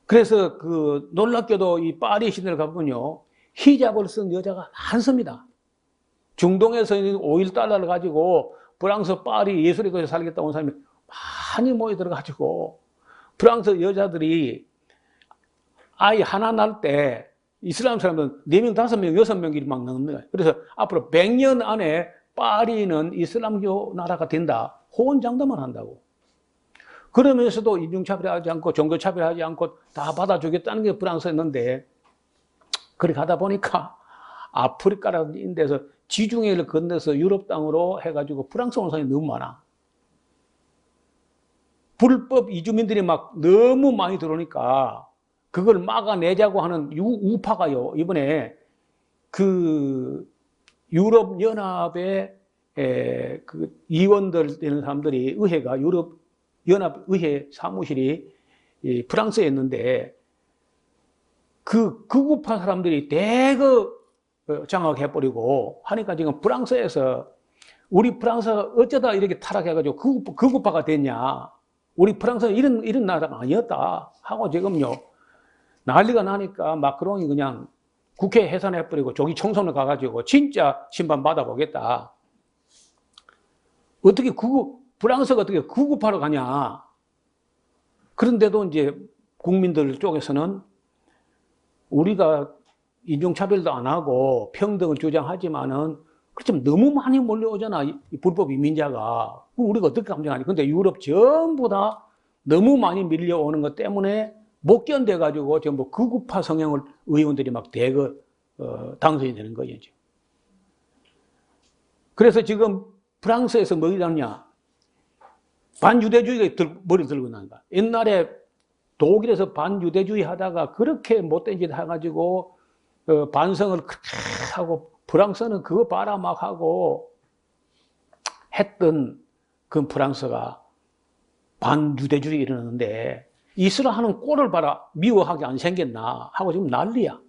그래서 그 놀랍게도 이 파리 시내를 가보면요, 히잡을 쓴 여자가 많습니다. 중동에서 $5달러를 가지고 프랑스 파리 예술의 거리에 살겠다고 온 사람이 많이 모여들어가지고, 프랑스 여자들이 아이 하나 낳을 때 이슬람 사람들은 4명, 5명, 6명끼리 막 낳는 거예요. 그래서 앞으로 100년 안에 파리는 이슬람교 나라가 된다. 호언장담만 한다고. 그러면서도 인종차별하지 않고 종교차별하지 않고 다 받아주겠다는 게 프랑스였는데, 그렇게 하다 보니까 아프리카라는 데서 지중해를 건너서 유럽 땅으로 해가지고 프랑스 온 사람이 너무 많아. 불법 이주민들이 막 너무 많이 들어오니까 그걸 막아내자고 하는 우파가요, 이번에 그 유럽 연합의 그 의원들 되는 사람들이, 의회가 유럽 연합 의회 사무실이 프랑스에 있는데, 그 극우파 사람들이 대거 장악해버리고 하니까 지금 프랑스에서 우리 프랑스가 어쩌다 이렇게 타락해가지고 극우파가 됐냐, 우리 프랑스는 이런 나라가 아니었다 하고 지금요 난리가 나니까 마크롱이 그냥 국회 해산해버리고 조기 총선을 가가지고 진짜 심판 받아보겠다. 어떻게 프랑스가 어떻게 극우파로 가냐. 그런데도 이제 국민들 쪽에서는 우리가 인종차별도 안 하고 평등을 주장하지만은 그렇지만 너무 많이 몰려오잖아, 이 불법 이민자가. 우리가 어떻게 감정하니? 근데 유럽 전부 다 너무 많이 밀려오는 것 때문에 못 견뎌가지고 전부 극우파 성향을 의원들이 막 대거 당선이 되는 거예요. 그래서 지금 프랑스에서 뭐 이러냐, 반유대주의가 머리 들고 난다. 옛날에 독일에서 반유대주의 하다가 그렇게 못된 짓 해가지고 반성을 그렇게 하고, 프랑스는 그거 봐라 막 하고 했던 그 프랑스가 반유대주의 이러는데, 이스라엘 하는 꼴을 봐라, 미워하게 안 생겼나 하고 지금 난리야.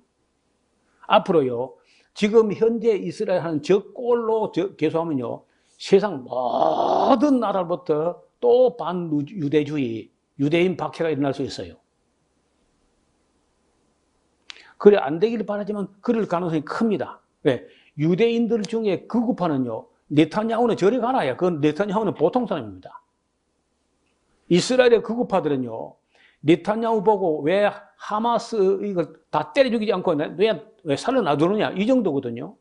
앞으로요, 지금 현재 이스라엘 하는 저 꼴로 계속하면요, 세상 모든 나라로부터 또 반유대주의, 유대인 박해가 일어날 수 있어요. 그래 안 되기를 바라지만 그럴 가능성이 큽니다. 왜? 유대인들 중에 극우파는요, 네타냐후는 저리 가라야. 그건 네타냐후는 보통 사람입니다. 이스라엘의 극우파들은요, 네타냐후 보고 왜 하마스 이걸 다 때려 죽이지 않고 왜 살려놔두느냐, 이 정도거든요.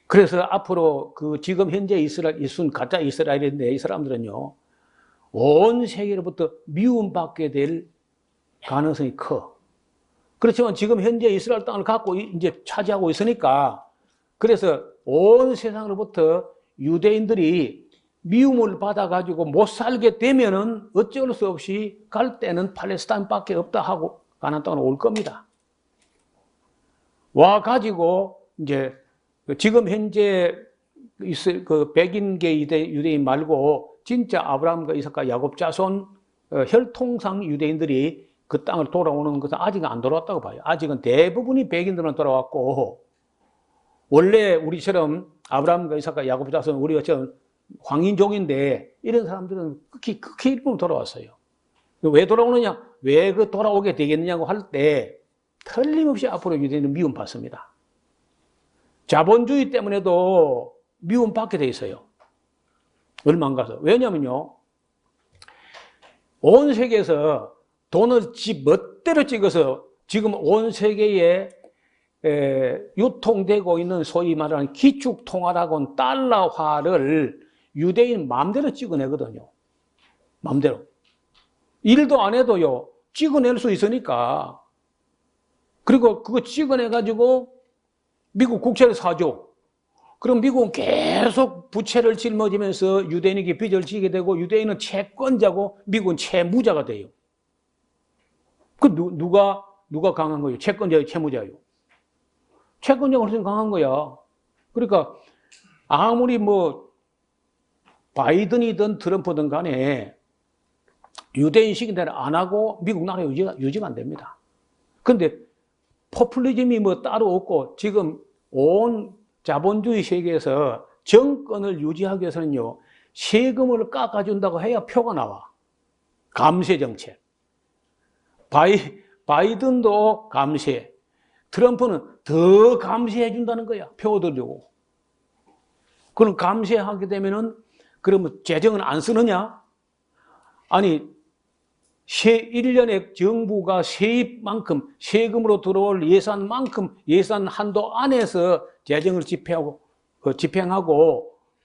그래서 앞으로 그 지금 현재 이스라엘, 이순 가짜 이스라엘인데, 이 사람들은요, 온 세계로부터 미움받게 될 가능성이 커. 그렇지만 지금 현재 이스라엘 땅을 갖고 이제 차지하고 있으니까, 그래서 온 세상으로부터 유대인들이 미움을 받아가지고 못 살게 되면은 어쩔 수 없이 갈 때는 팔레스타인밖에 없다 하고 가나안 땅으로 올 겁니다. 와가지고 이제 지금 현재 그 백인계 유대인 말고 진짜 아브라함과 이삭과 야곱 자손 혈통상 유대인들이 그 땅을 돌아오는 것은 아직은 안 돌아왔다고 봐요. 아직은 대부분이 백인들만 돌아왔고, 원래 우리처럼 아브라함과 이삭과 야곱 자손, 우리처럼 황인종인데 이런 사람들은 극히 일부분 돌아왔어요. 왜 돌아오느냐? 왜 그 돌아오게 되겠느냐고 할 때 틀림없이 앞으로 유대인은 미움받습니다. 자본주의 때문에도 미움받게 돼 있어요. 얼마 안 가서. 왜냐면요, 온 세계에서 돈을 지 멋대로 찍어서 지금 온 세계에 유통되고 있는 소위 말하는 기축통화라고는 달러화를 유대인 마음대로 찍어내거든요. 마음대로. 일도 안 해도요, 찍어낼 수 있으니까. 그리고 그거 찍어내가지고 미국 국채를 사줘. 그럼 미국은 계속 부채를 짊어지면서 유대인에게 빚을 지게 되고, 유대인은 채권자고 미국은 채무자가 돼요. 그 누가 강한 거예요? 채권자요, 채무자요? 채권자가 훨씬 강한 거야. 그러니까 아무리 뭐 바이든이든 트럼프든 간에 유대인 시kin대로 안 하고 미국 나라 유지가 안 됩니다. 그런데 포퓰리즘이 뭐 따로 없고, 지금 온 자본주의 세계에서 정권을 유지하기 위해서는요, 세금을 깎아준다고 해야 표가 나와. 감세 정책. 바이든도 감세, 트럼프는 더 감세해 준다는 거야. 표 얻으려고. 그럼 감세하게 되면은, 그러면 재정은 안 쓰느냐? 아니, 1년에 정부가 세입만큼, 세금으로 들어올 예산만큼 예산 한도 안에서 재정을 집행하고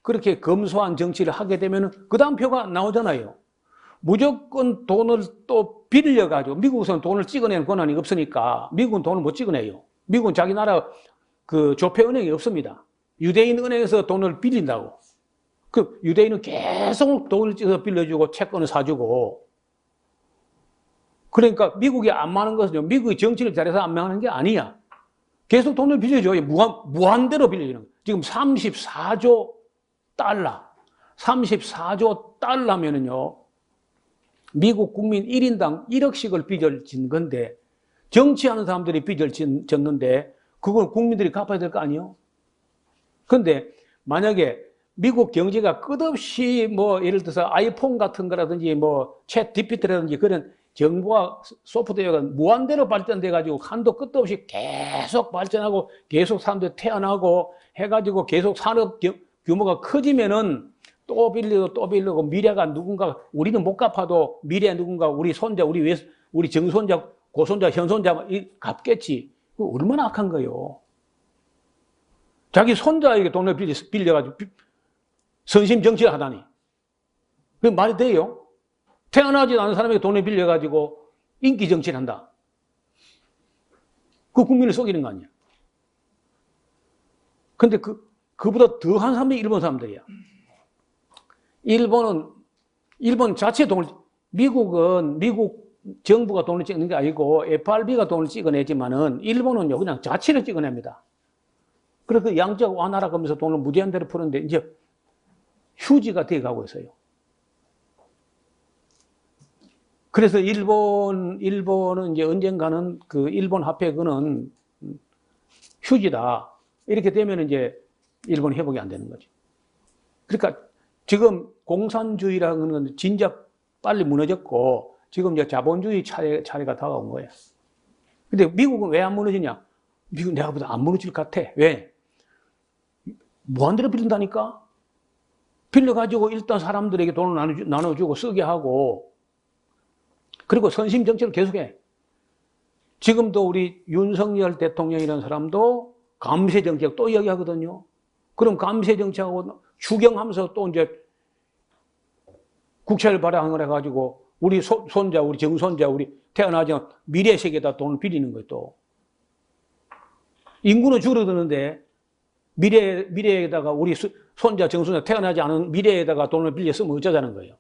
그렇게 검소한 정치를 하게 되면 그 다음 표가 나오잖아요. 무조건 돈을 또 빌려가지고, 미국에서는 돈을 찍어내는 권한이 없으니까 미국은 돈을 못 찍어내요. 미국은 자기 나라 그 조폐은행이 없습니다. 유대인 은행에서 돈을 빌린다고. 그 유대인은 계속 돈을 찍어서 빌려주고 채권을 사주고. 그러니까 미국이 안 망하는 것은요, 미국이 정치를 잘해서 안 망하는 게 아니야. 계속 돈을 빌려줘요. 무한대로 빌려주는 거예요. 지금 34조 달러. 34조 달러면은요, 미국 국민 1인당 1억씩을 빚을 짓는 건데, 정치하는 사람들이 빚을 졌는데, 그걸 국민들이 갚아야 될 거 아니에요? 그런데 만약에 미국 경제가 끝없이 뭐 예를 들어서 아이폰 같은 거라든지 뭐 챗 GPT라든지 그런 정보와 소프트웨어가 무한대로 발전돼 가지고 한도 끝도 없이 계속 발전하고 계속 사람들이 태어나고 해가지고 계속 산업 규모가 커지면은 또 빌리고 또 빌리고 미래가 누군가 우리는 못 갚아도 미래에 누군가 우리 손자 우리 정손자 고손자 현손자 갚겠지. 그거 얼마나 악한 거예요. 자기 손자에게 돈을 빌려가지고 선심 정치를 하다니. 그게 말이 돼요? 태어나지 않은 사람에게 돈을 빌려가지고 인기 정치를 한다. 그 국민을 속이는 거 아니야. 근데 그보다 더한 사람들이 일본 사람들이야. 일본 자체 돈을, 미국 정부가 돈을 찍는 게 아니고 FRB가 돈을 찍어내지만은 일본은요, 그냥 자체를 찍어냅니다. 그래서 양적 완화라 하면서 돈을 무제한대로 푸는데 이제 휴지가 되어 가고 있어요. 그래서 일본은 이제 언젠가는 그 일본 화폐는 휴지다. 이렇게 되면 이제 일본 회복이 안 되는 거죠. 그러니까 지금 공산주의라는 건 진작 빨리 무너졌고 지금 이제 자본주의 차례가 다가온 거예요. 근데 미국은 왜 안 무너지냐? 미국 내가 보다 안 무너질 것 같아. 왜? 무한대로 빌린다니까? 빌려가지고 일단 사람들에게 돈을 나눠주고 쓰게 하고 그리고 선심 정책을 계속해. 지금도 우리 윤석열 대통령이라는 사람도 감세 정책 또 이야기하거든요. 그럼 감세 정책하고 추경하면서 또 이제 국채를 발행을 해가지고 우리 손자, 우리 정손자, 우리 태어나지 않은 미래 세계에다 돈을 빌리는 거예요, 또. 인구는 줄어드는데 미래에다가 우리 손자, 정손자 태어나지 않은 미래에다가 돈을 빌려 쓰면 어쩌자는 거예요.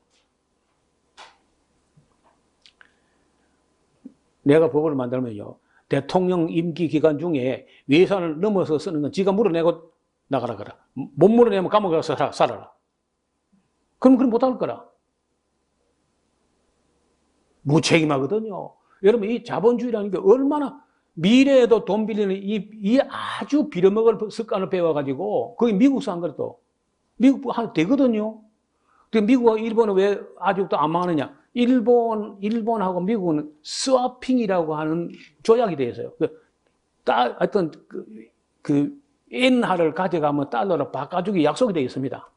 내가 법을 만들면요, 대통령 임기 기간 중에 예산을 넘어서 쓰는 건 지가 물어내고 나가라 그라. 못 물어내면 감옥에 가서 살아라. 그럼 못할 거라. 무책임하거든요. 여러분, 이 자본주의라는 게 얼마나 미래에도 돈 빌리는 이 아주 빌어먹을 습관을 배워가지고, 그게 미국서 안 그래도. 미국 하나 되거든요. 근데 미국과 일본은 왜 아직도 안 망하느냐? 일본하고 미국은 스와핑이라고 하는 조약이 되어 있어요. 하여튼, 엔화를 가져가면 달러로 바꿔주기 약속이 되어 있습니다.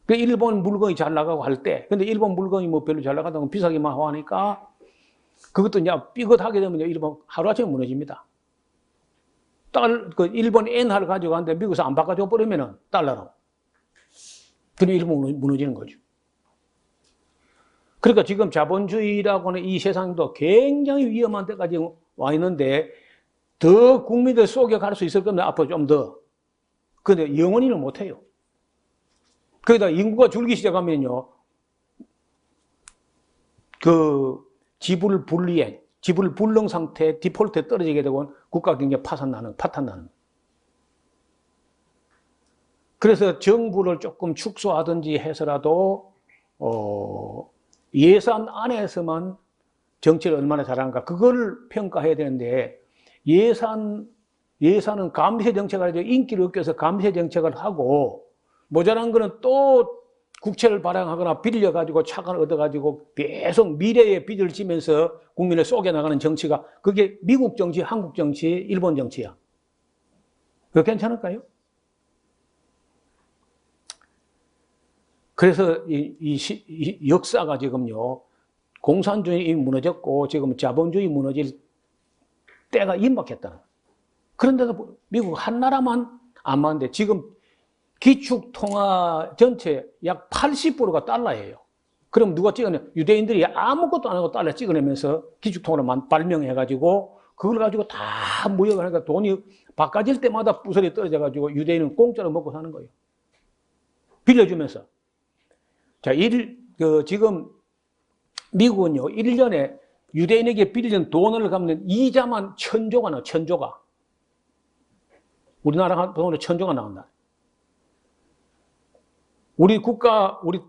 그 일본 물건이 잘 나가고 할 때, 근데 일본 물건이 뭐 별로 잘 나가다가 비싸기만 하니까, 그것도 이제 삐끗하게 되면 일본 하루아침에 무너집니다. 일본 엔화를 가져가는데 미국에서 안 바꿔줘 버리면은 달러로. 그럼 일본 무너지는 거죠. 그러니까 지금 자본주의라고 하는 이 세상도 굉장히 위험한 데까지 와 있는데, 더 국민들 속여갈 수 있을 겁니다. 앞으로 좀 더. 근데 영원히는 못해요. 거기다 인구가 줄기 시작하면요, 지불 불능 상태, 디폴트에 떨어지게 되고 국가 경제 파탄나는. 그래서 정부를 조금 축소하든지 해서라도, 예산 안에서만 정치를 얼마나 잘하는가, 그걸 평가해야 되는데, 예산은 감세 정책을 하죠. 인기를 얻기 위해서 감세 정책을 하고, 모자란 거는 또 국채를 발행하거나 빌려가지고 차관을 얻어가지고 계속 미래의 빚을 지면서 국민을 속여나가는 정치가, 그게 미국 정치, 한국 정치, 일본 정치야. 그거 괜찮을까요? 그래서 이 역사가 지금요, 공산주의 무너졌고 지금 자본주의 무너질 때가 임박했다. 그런데도 미국 한 나라만 안 망하는데, 지금 기축통화 전체 약 80%가 달러예요. 그럼 누가 찍어내? 유대인들이 아무것도 안 하고 달러 찍어내면서 기축통화를 발명해가지고 그걸 가지고 다 무역하니까 돈이 바꿔질 때마다 부설이 떨어져가지고 유대인은 공짜로 먹고 사는 거예요. 빌려주면서. 자, 지금 미국은요, 1년에 유대인에게 빌린 돈을 갚는 이자만 1,000조가 나와, 1,000조가. 우리나라 돈으로 1,000조가 나온다. 우리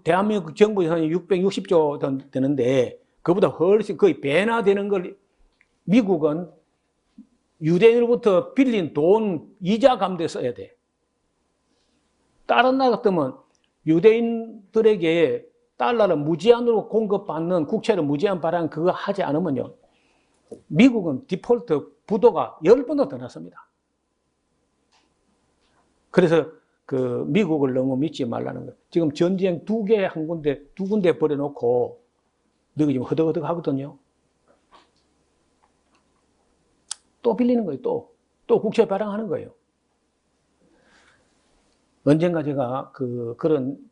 대한민국 정부 예산이 660조 되는데, 그보다 훨씬 거의 배나 되는 걸 미국은 유대인으로부터 빌린 돈 이자 갚는 데 써야 돼. 다른 나라 같으면 유대인들에게 달러를 무제한으로 공급받는 국채를 무제한 발행 그거 하지 않으면요. 미국은 디폴트 부도가 10번도 더 났습니다. 그래서 미국을 너무 믿지 말라는 거예요. 지금 전쟁 두 군데 벌여놓고 너희 지금 허덕허덕 하거든요. 또 빌리는 거예요. 또 국채 발행하는 거예요. 언젠가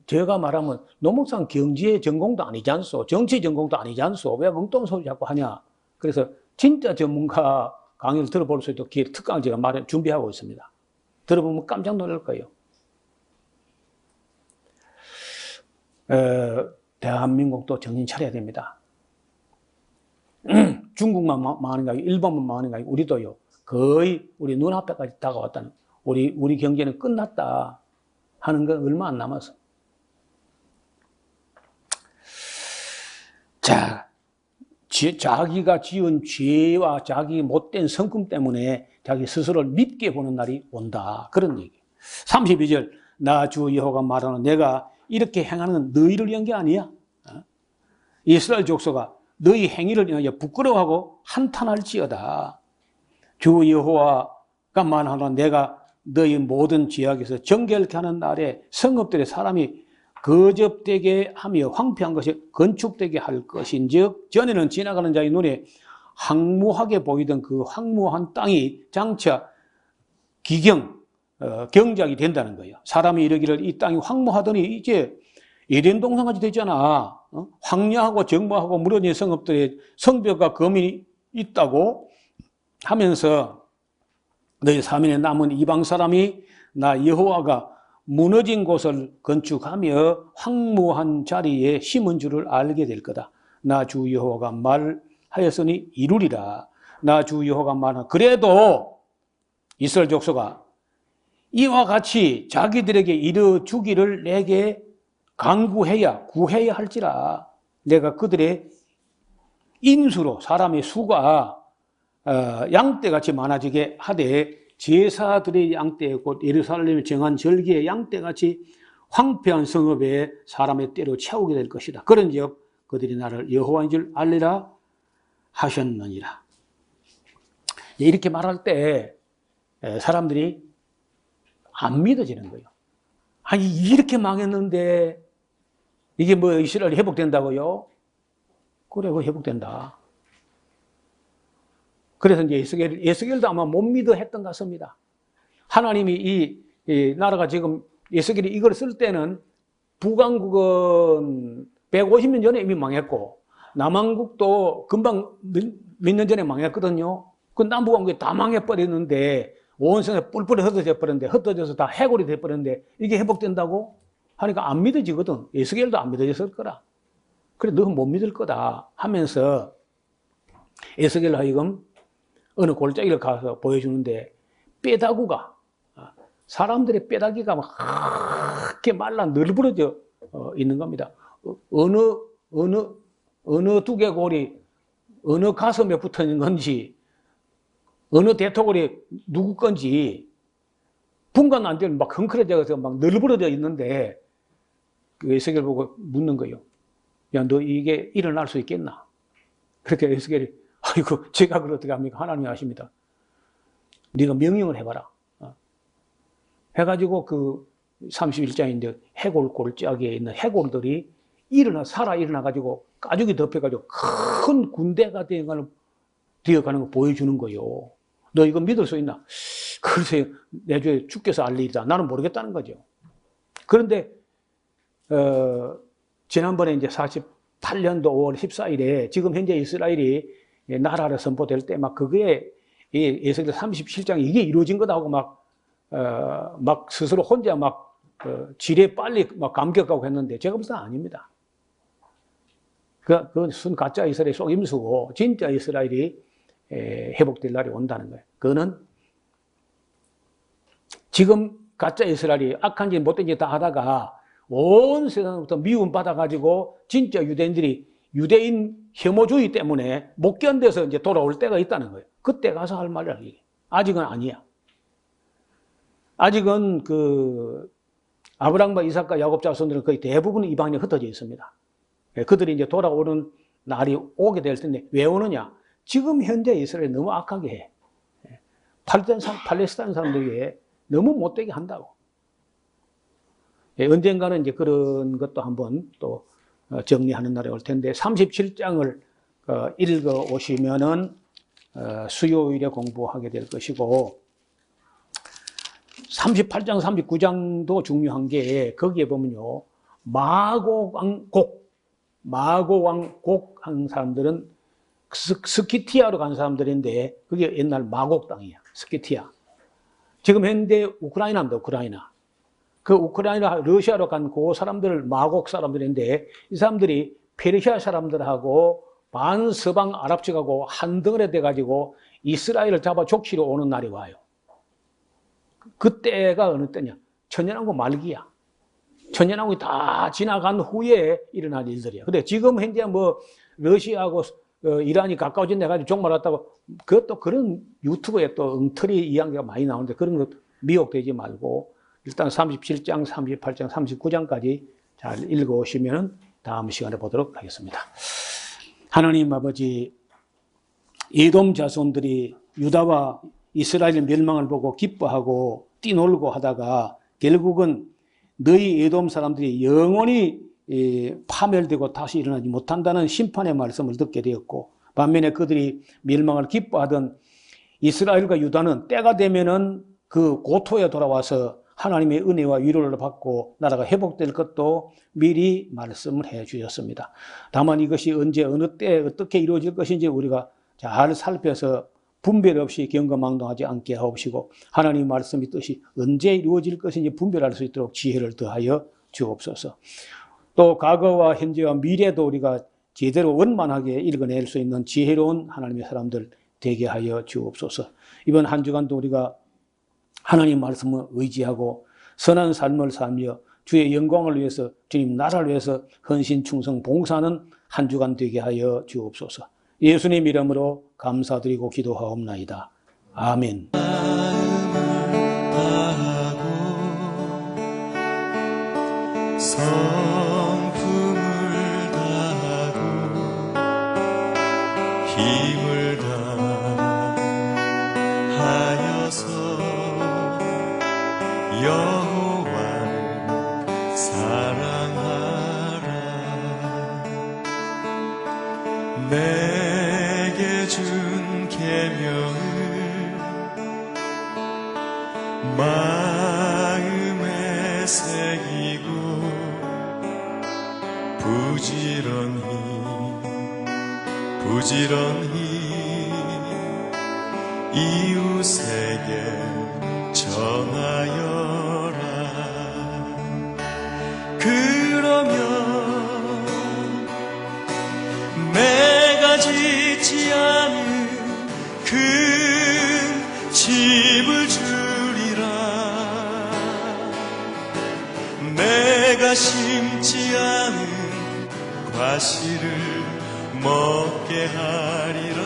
제가 말하면 노목상 경제 전공도 아니지 않소. 정치 전공도 아니지 않소. 왜 엉뚱한 소리 자꾸 하냐. 그래서 진짜 전문가 강의를 들어볼 수 있도록 특강을 제가 준비하고 있습니다. 들어보면 깜짝 놀랄 거예요. 대한민국도 정신 차려야 됩니다. 중국만 망하는 게 아니고 일본만 망하는 게 아니고 우리도요. 거의 우리 눈앞에까지 다가왔다는 우리 경제는 끝났다 하는 건 얼마 안 남았어. 자, 자기가 지은 죄와 자기 못된 성품 때문에 자기 스스로를 밉게 보는 날이 온다. 그런 얘기. 32절 나 주 여호와가 말하는 내가 이렇게 행하는 너희를 위한 게 아니야. 이스라엘 족속아 너희 행위를 인하여 부끄러워하고 한탄할지어다. 주 여호와가 말하는 내가 너희 모든 지역에서 정결케 하는 날에 성읍들의 사람이 거접되게 하며 황폐한 것이 건축되게 할 것인즉 전에는 지나가는 자의 눈에 황무하게 보이던 그 황무한 땅이 장차 경작이 된다는 거예요. 사람이 이르기를 이 땅이 황무하더니 이제 에덴 동산같이 됐잖아. 황야하고 정모하고 무너진 성읍들의 성벽과 거민이 있다고 하면서 너희 사면에 남은 이방 사람이 나 여호와가 무너진 곳을 건축하며 황무한 자리에 심은 줄을 알게 될 거다. 나 주 여호와가 말하였으니 이루리라. 나 주 여호와가 말하나 그래도 이스라엘 족속아 이와 같이 자기들에게 이뤄주기를 내게 구해야 할지라. 내가 그들의 인수로 사람의 수가 양떼같이 많아지게 하되 제사들의 양떼 곧 예루살렘에 정한 절기의 양떼같이 황폐한 성읍에 사람의 떼로 채우게 될 것이다. 그런즉 그들이 나를 여호와인 줄 알리라 하셨느니라. 이렇게 말할 때 사람들이 안 믿어지는 거예요. 아니 이렇게 망했는데 이게 뭐 이스라엘이 회복된다고요? 그래, 회복된다. 그래서 이제 에스겔도 아마 못 믿어 했던 것 같습니다. 하나님이 이 나라가 지금 에스겔이 이걸 쓸 때는 북왕국은 150년 전에 이미 망했고 남왕국도 금방 몇 년 전에 망했거든요. 그 남북왕국이 다 망해버렸는데 온 세상에 뿔뿔이 흩어져 버렸는데 흩어져서 다 해골이 돼버렸는데 이게 회복된다고 하니까 안 믿어지거든. 에스겔도 안 믿어졌을 거라. 그래 너는 못 믿을 거다 하면서 에스겔 하여금 어느 골짜기를 가서 보여주는데 뼈다구가 사람들의 뼈다귀가 막 그렇게 말라 널브러져 있는 겁니다. 어느 두개골이 어느 가슴에 붙어 있는 건지 어느 대토골이 누구 건지 분간 안 되면 막 헝클어져서 막 널브러져 있는데 그 에스겔 보고 묻는 거예요. 야, 너 이게 일어날 수 있겠나? 그렇게 에스겔이 아이고 제가 그걸 어떻게 합니까? 하나님이 아십니다. 네가 명령을 해봐라. 해가지고 그 31장인데 해골 골짜기에 있는 해골들이 살아 일어나가지고 가죽이 덮여가지고 큰 군대가 되어가는 거 보여주는 거예요. 너 이거 믿을 수 있나? 글쎄 내주에 주께서 알리리다. 나는 모르겠다는 거죠. 그런데 지난번에 이제 48년도 5월 14일에 지금 현재 이스라엘이 나라를 선포될 때 막 그게 에스겔 37장 이게 이루어진 거다고 막 스스로 혼자 막 지레 빨리 막 감격하고 했는데 제가 볼 때는 아닙니다. 그건 순 가짜 이스라엘 속임수고 진짜 이스라엘이 회복될 날이 온다는 거예요. 그거는 지금 가짜 이스라엘이 악한 짓 못된 짓 다 하다가 온 세상부터 미움 받아가지고 진짜 유대인들이 유대인 혐오주의 때문에 못 견뎌서 이제 돌아올 때가 있다는 거예요. 그때 가서 할 말이야. 아직은 아니야. 아직은 아브라함과 이삭과 야곱 자손들은 거의 대부분 이방인에 흩어져 있습니다. 그들이 이제 돌아오는 날이 오게 될 텐데 왜 오느냐? 지금 현재 이스라엘이 너무 악하게 해. 팔레스타인 사람들에게 너무 못되게 한다고. 언젠가는 이제 그런 것도 한번 또 정리하는 날이 올 텐데 37장을 읽어 오시면은 수요일에 공부하게 될 것이고 38장, 39장도 중요한 게 거기에 보면요. 마고왕곡 한 사람들은 스키티아로 간 사람들인데 그게 옛날 마곡 땅이야. 스키티아. 지금 현재 우크라이나입니다. 우크라이나. 그 우크라이나, 러시아로 간 그 사람들 마곡 사람들인데 이 사람들이 페르시아 사람들하고 반서방 아랍족하고 한덩어리 돼가지고 이스라엘을 잡아 족치러 오는 날이 와요. 그때가 어느 때냐? 천년왕국 말기야. 천년왕국이 다 지나간 후에 일어날 일들이야. 근데 지금 현재 뭐 러시아하고 이란이 가까워진 데 가지고 종말했다고 그것도 그런 유튜브에 또 엉터리 이야기가 많이 나오는데 그런 것 미혹되지 말고 일단 37장, 38장, 39장까지 잘 읽어오시면 다음 시간에 보도록 하겠습니다. 하나님 아버지, 에돔 자손들이 유다와 이스라엘 멸망을 보고 기뻐하고 뛰놀고 하다가 결국은 너희 에돔 사람들이 영원히 파멸되고 다시 일어나지 못한다는 심판의 말씀을 듣게 되었고 반면에 그들이 멸망을 기뻐하던 이스라엘과 유다는 때가 되면은 그 고토에 돌아와서 하나님의 은혜와 위로를 받고 나라가 회복될 것도 미리 말씀을 해 주셨습니다. 다만 이것이 언제 어느 때 어떻게 이루어질 것인지 우리가 잘 살펴서 분별 없이 경거망동하지 않게 하옵시고 하나님 말씀의 뜻이 언제 이루어질 것인지 분별할 수 있도록 지혜를 더하여 주옵소서. 또 과거와 현재와 미래도 우리가 제대로 원만하게 읽어낼 수 있는 지혜로운 하나님의 사람들 되게 하여 주옵소서. 이번 한 주간도 우리가 하나님 말씀을 의지하고 선한 삶을 살며 주의 영광을 위해서 주님 나라를 위해서 헌신 충성 봉사하는 한 주간 되게 하여 주옵소서. 예수님 이름으로 감사드리고 기도하옵나이다. 아멘. 성품을 다하고 힘을 다하여서 여호와를 사랑하라. 내게 준 계명을 마음에 새기고 부지런히 이웃에게 전하여라. 그러면 내가 짓지 않은 큰 집을 주리라. 내가 심지 않은 과실을 먹게 하리라.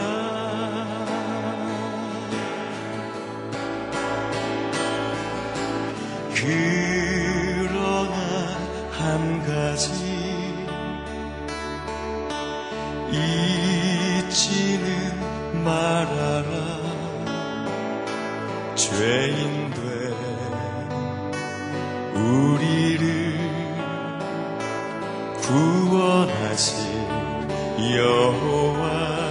그러나 한 가지 잊지는 말아라. 죄인 된 우리를 구원하신 여호와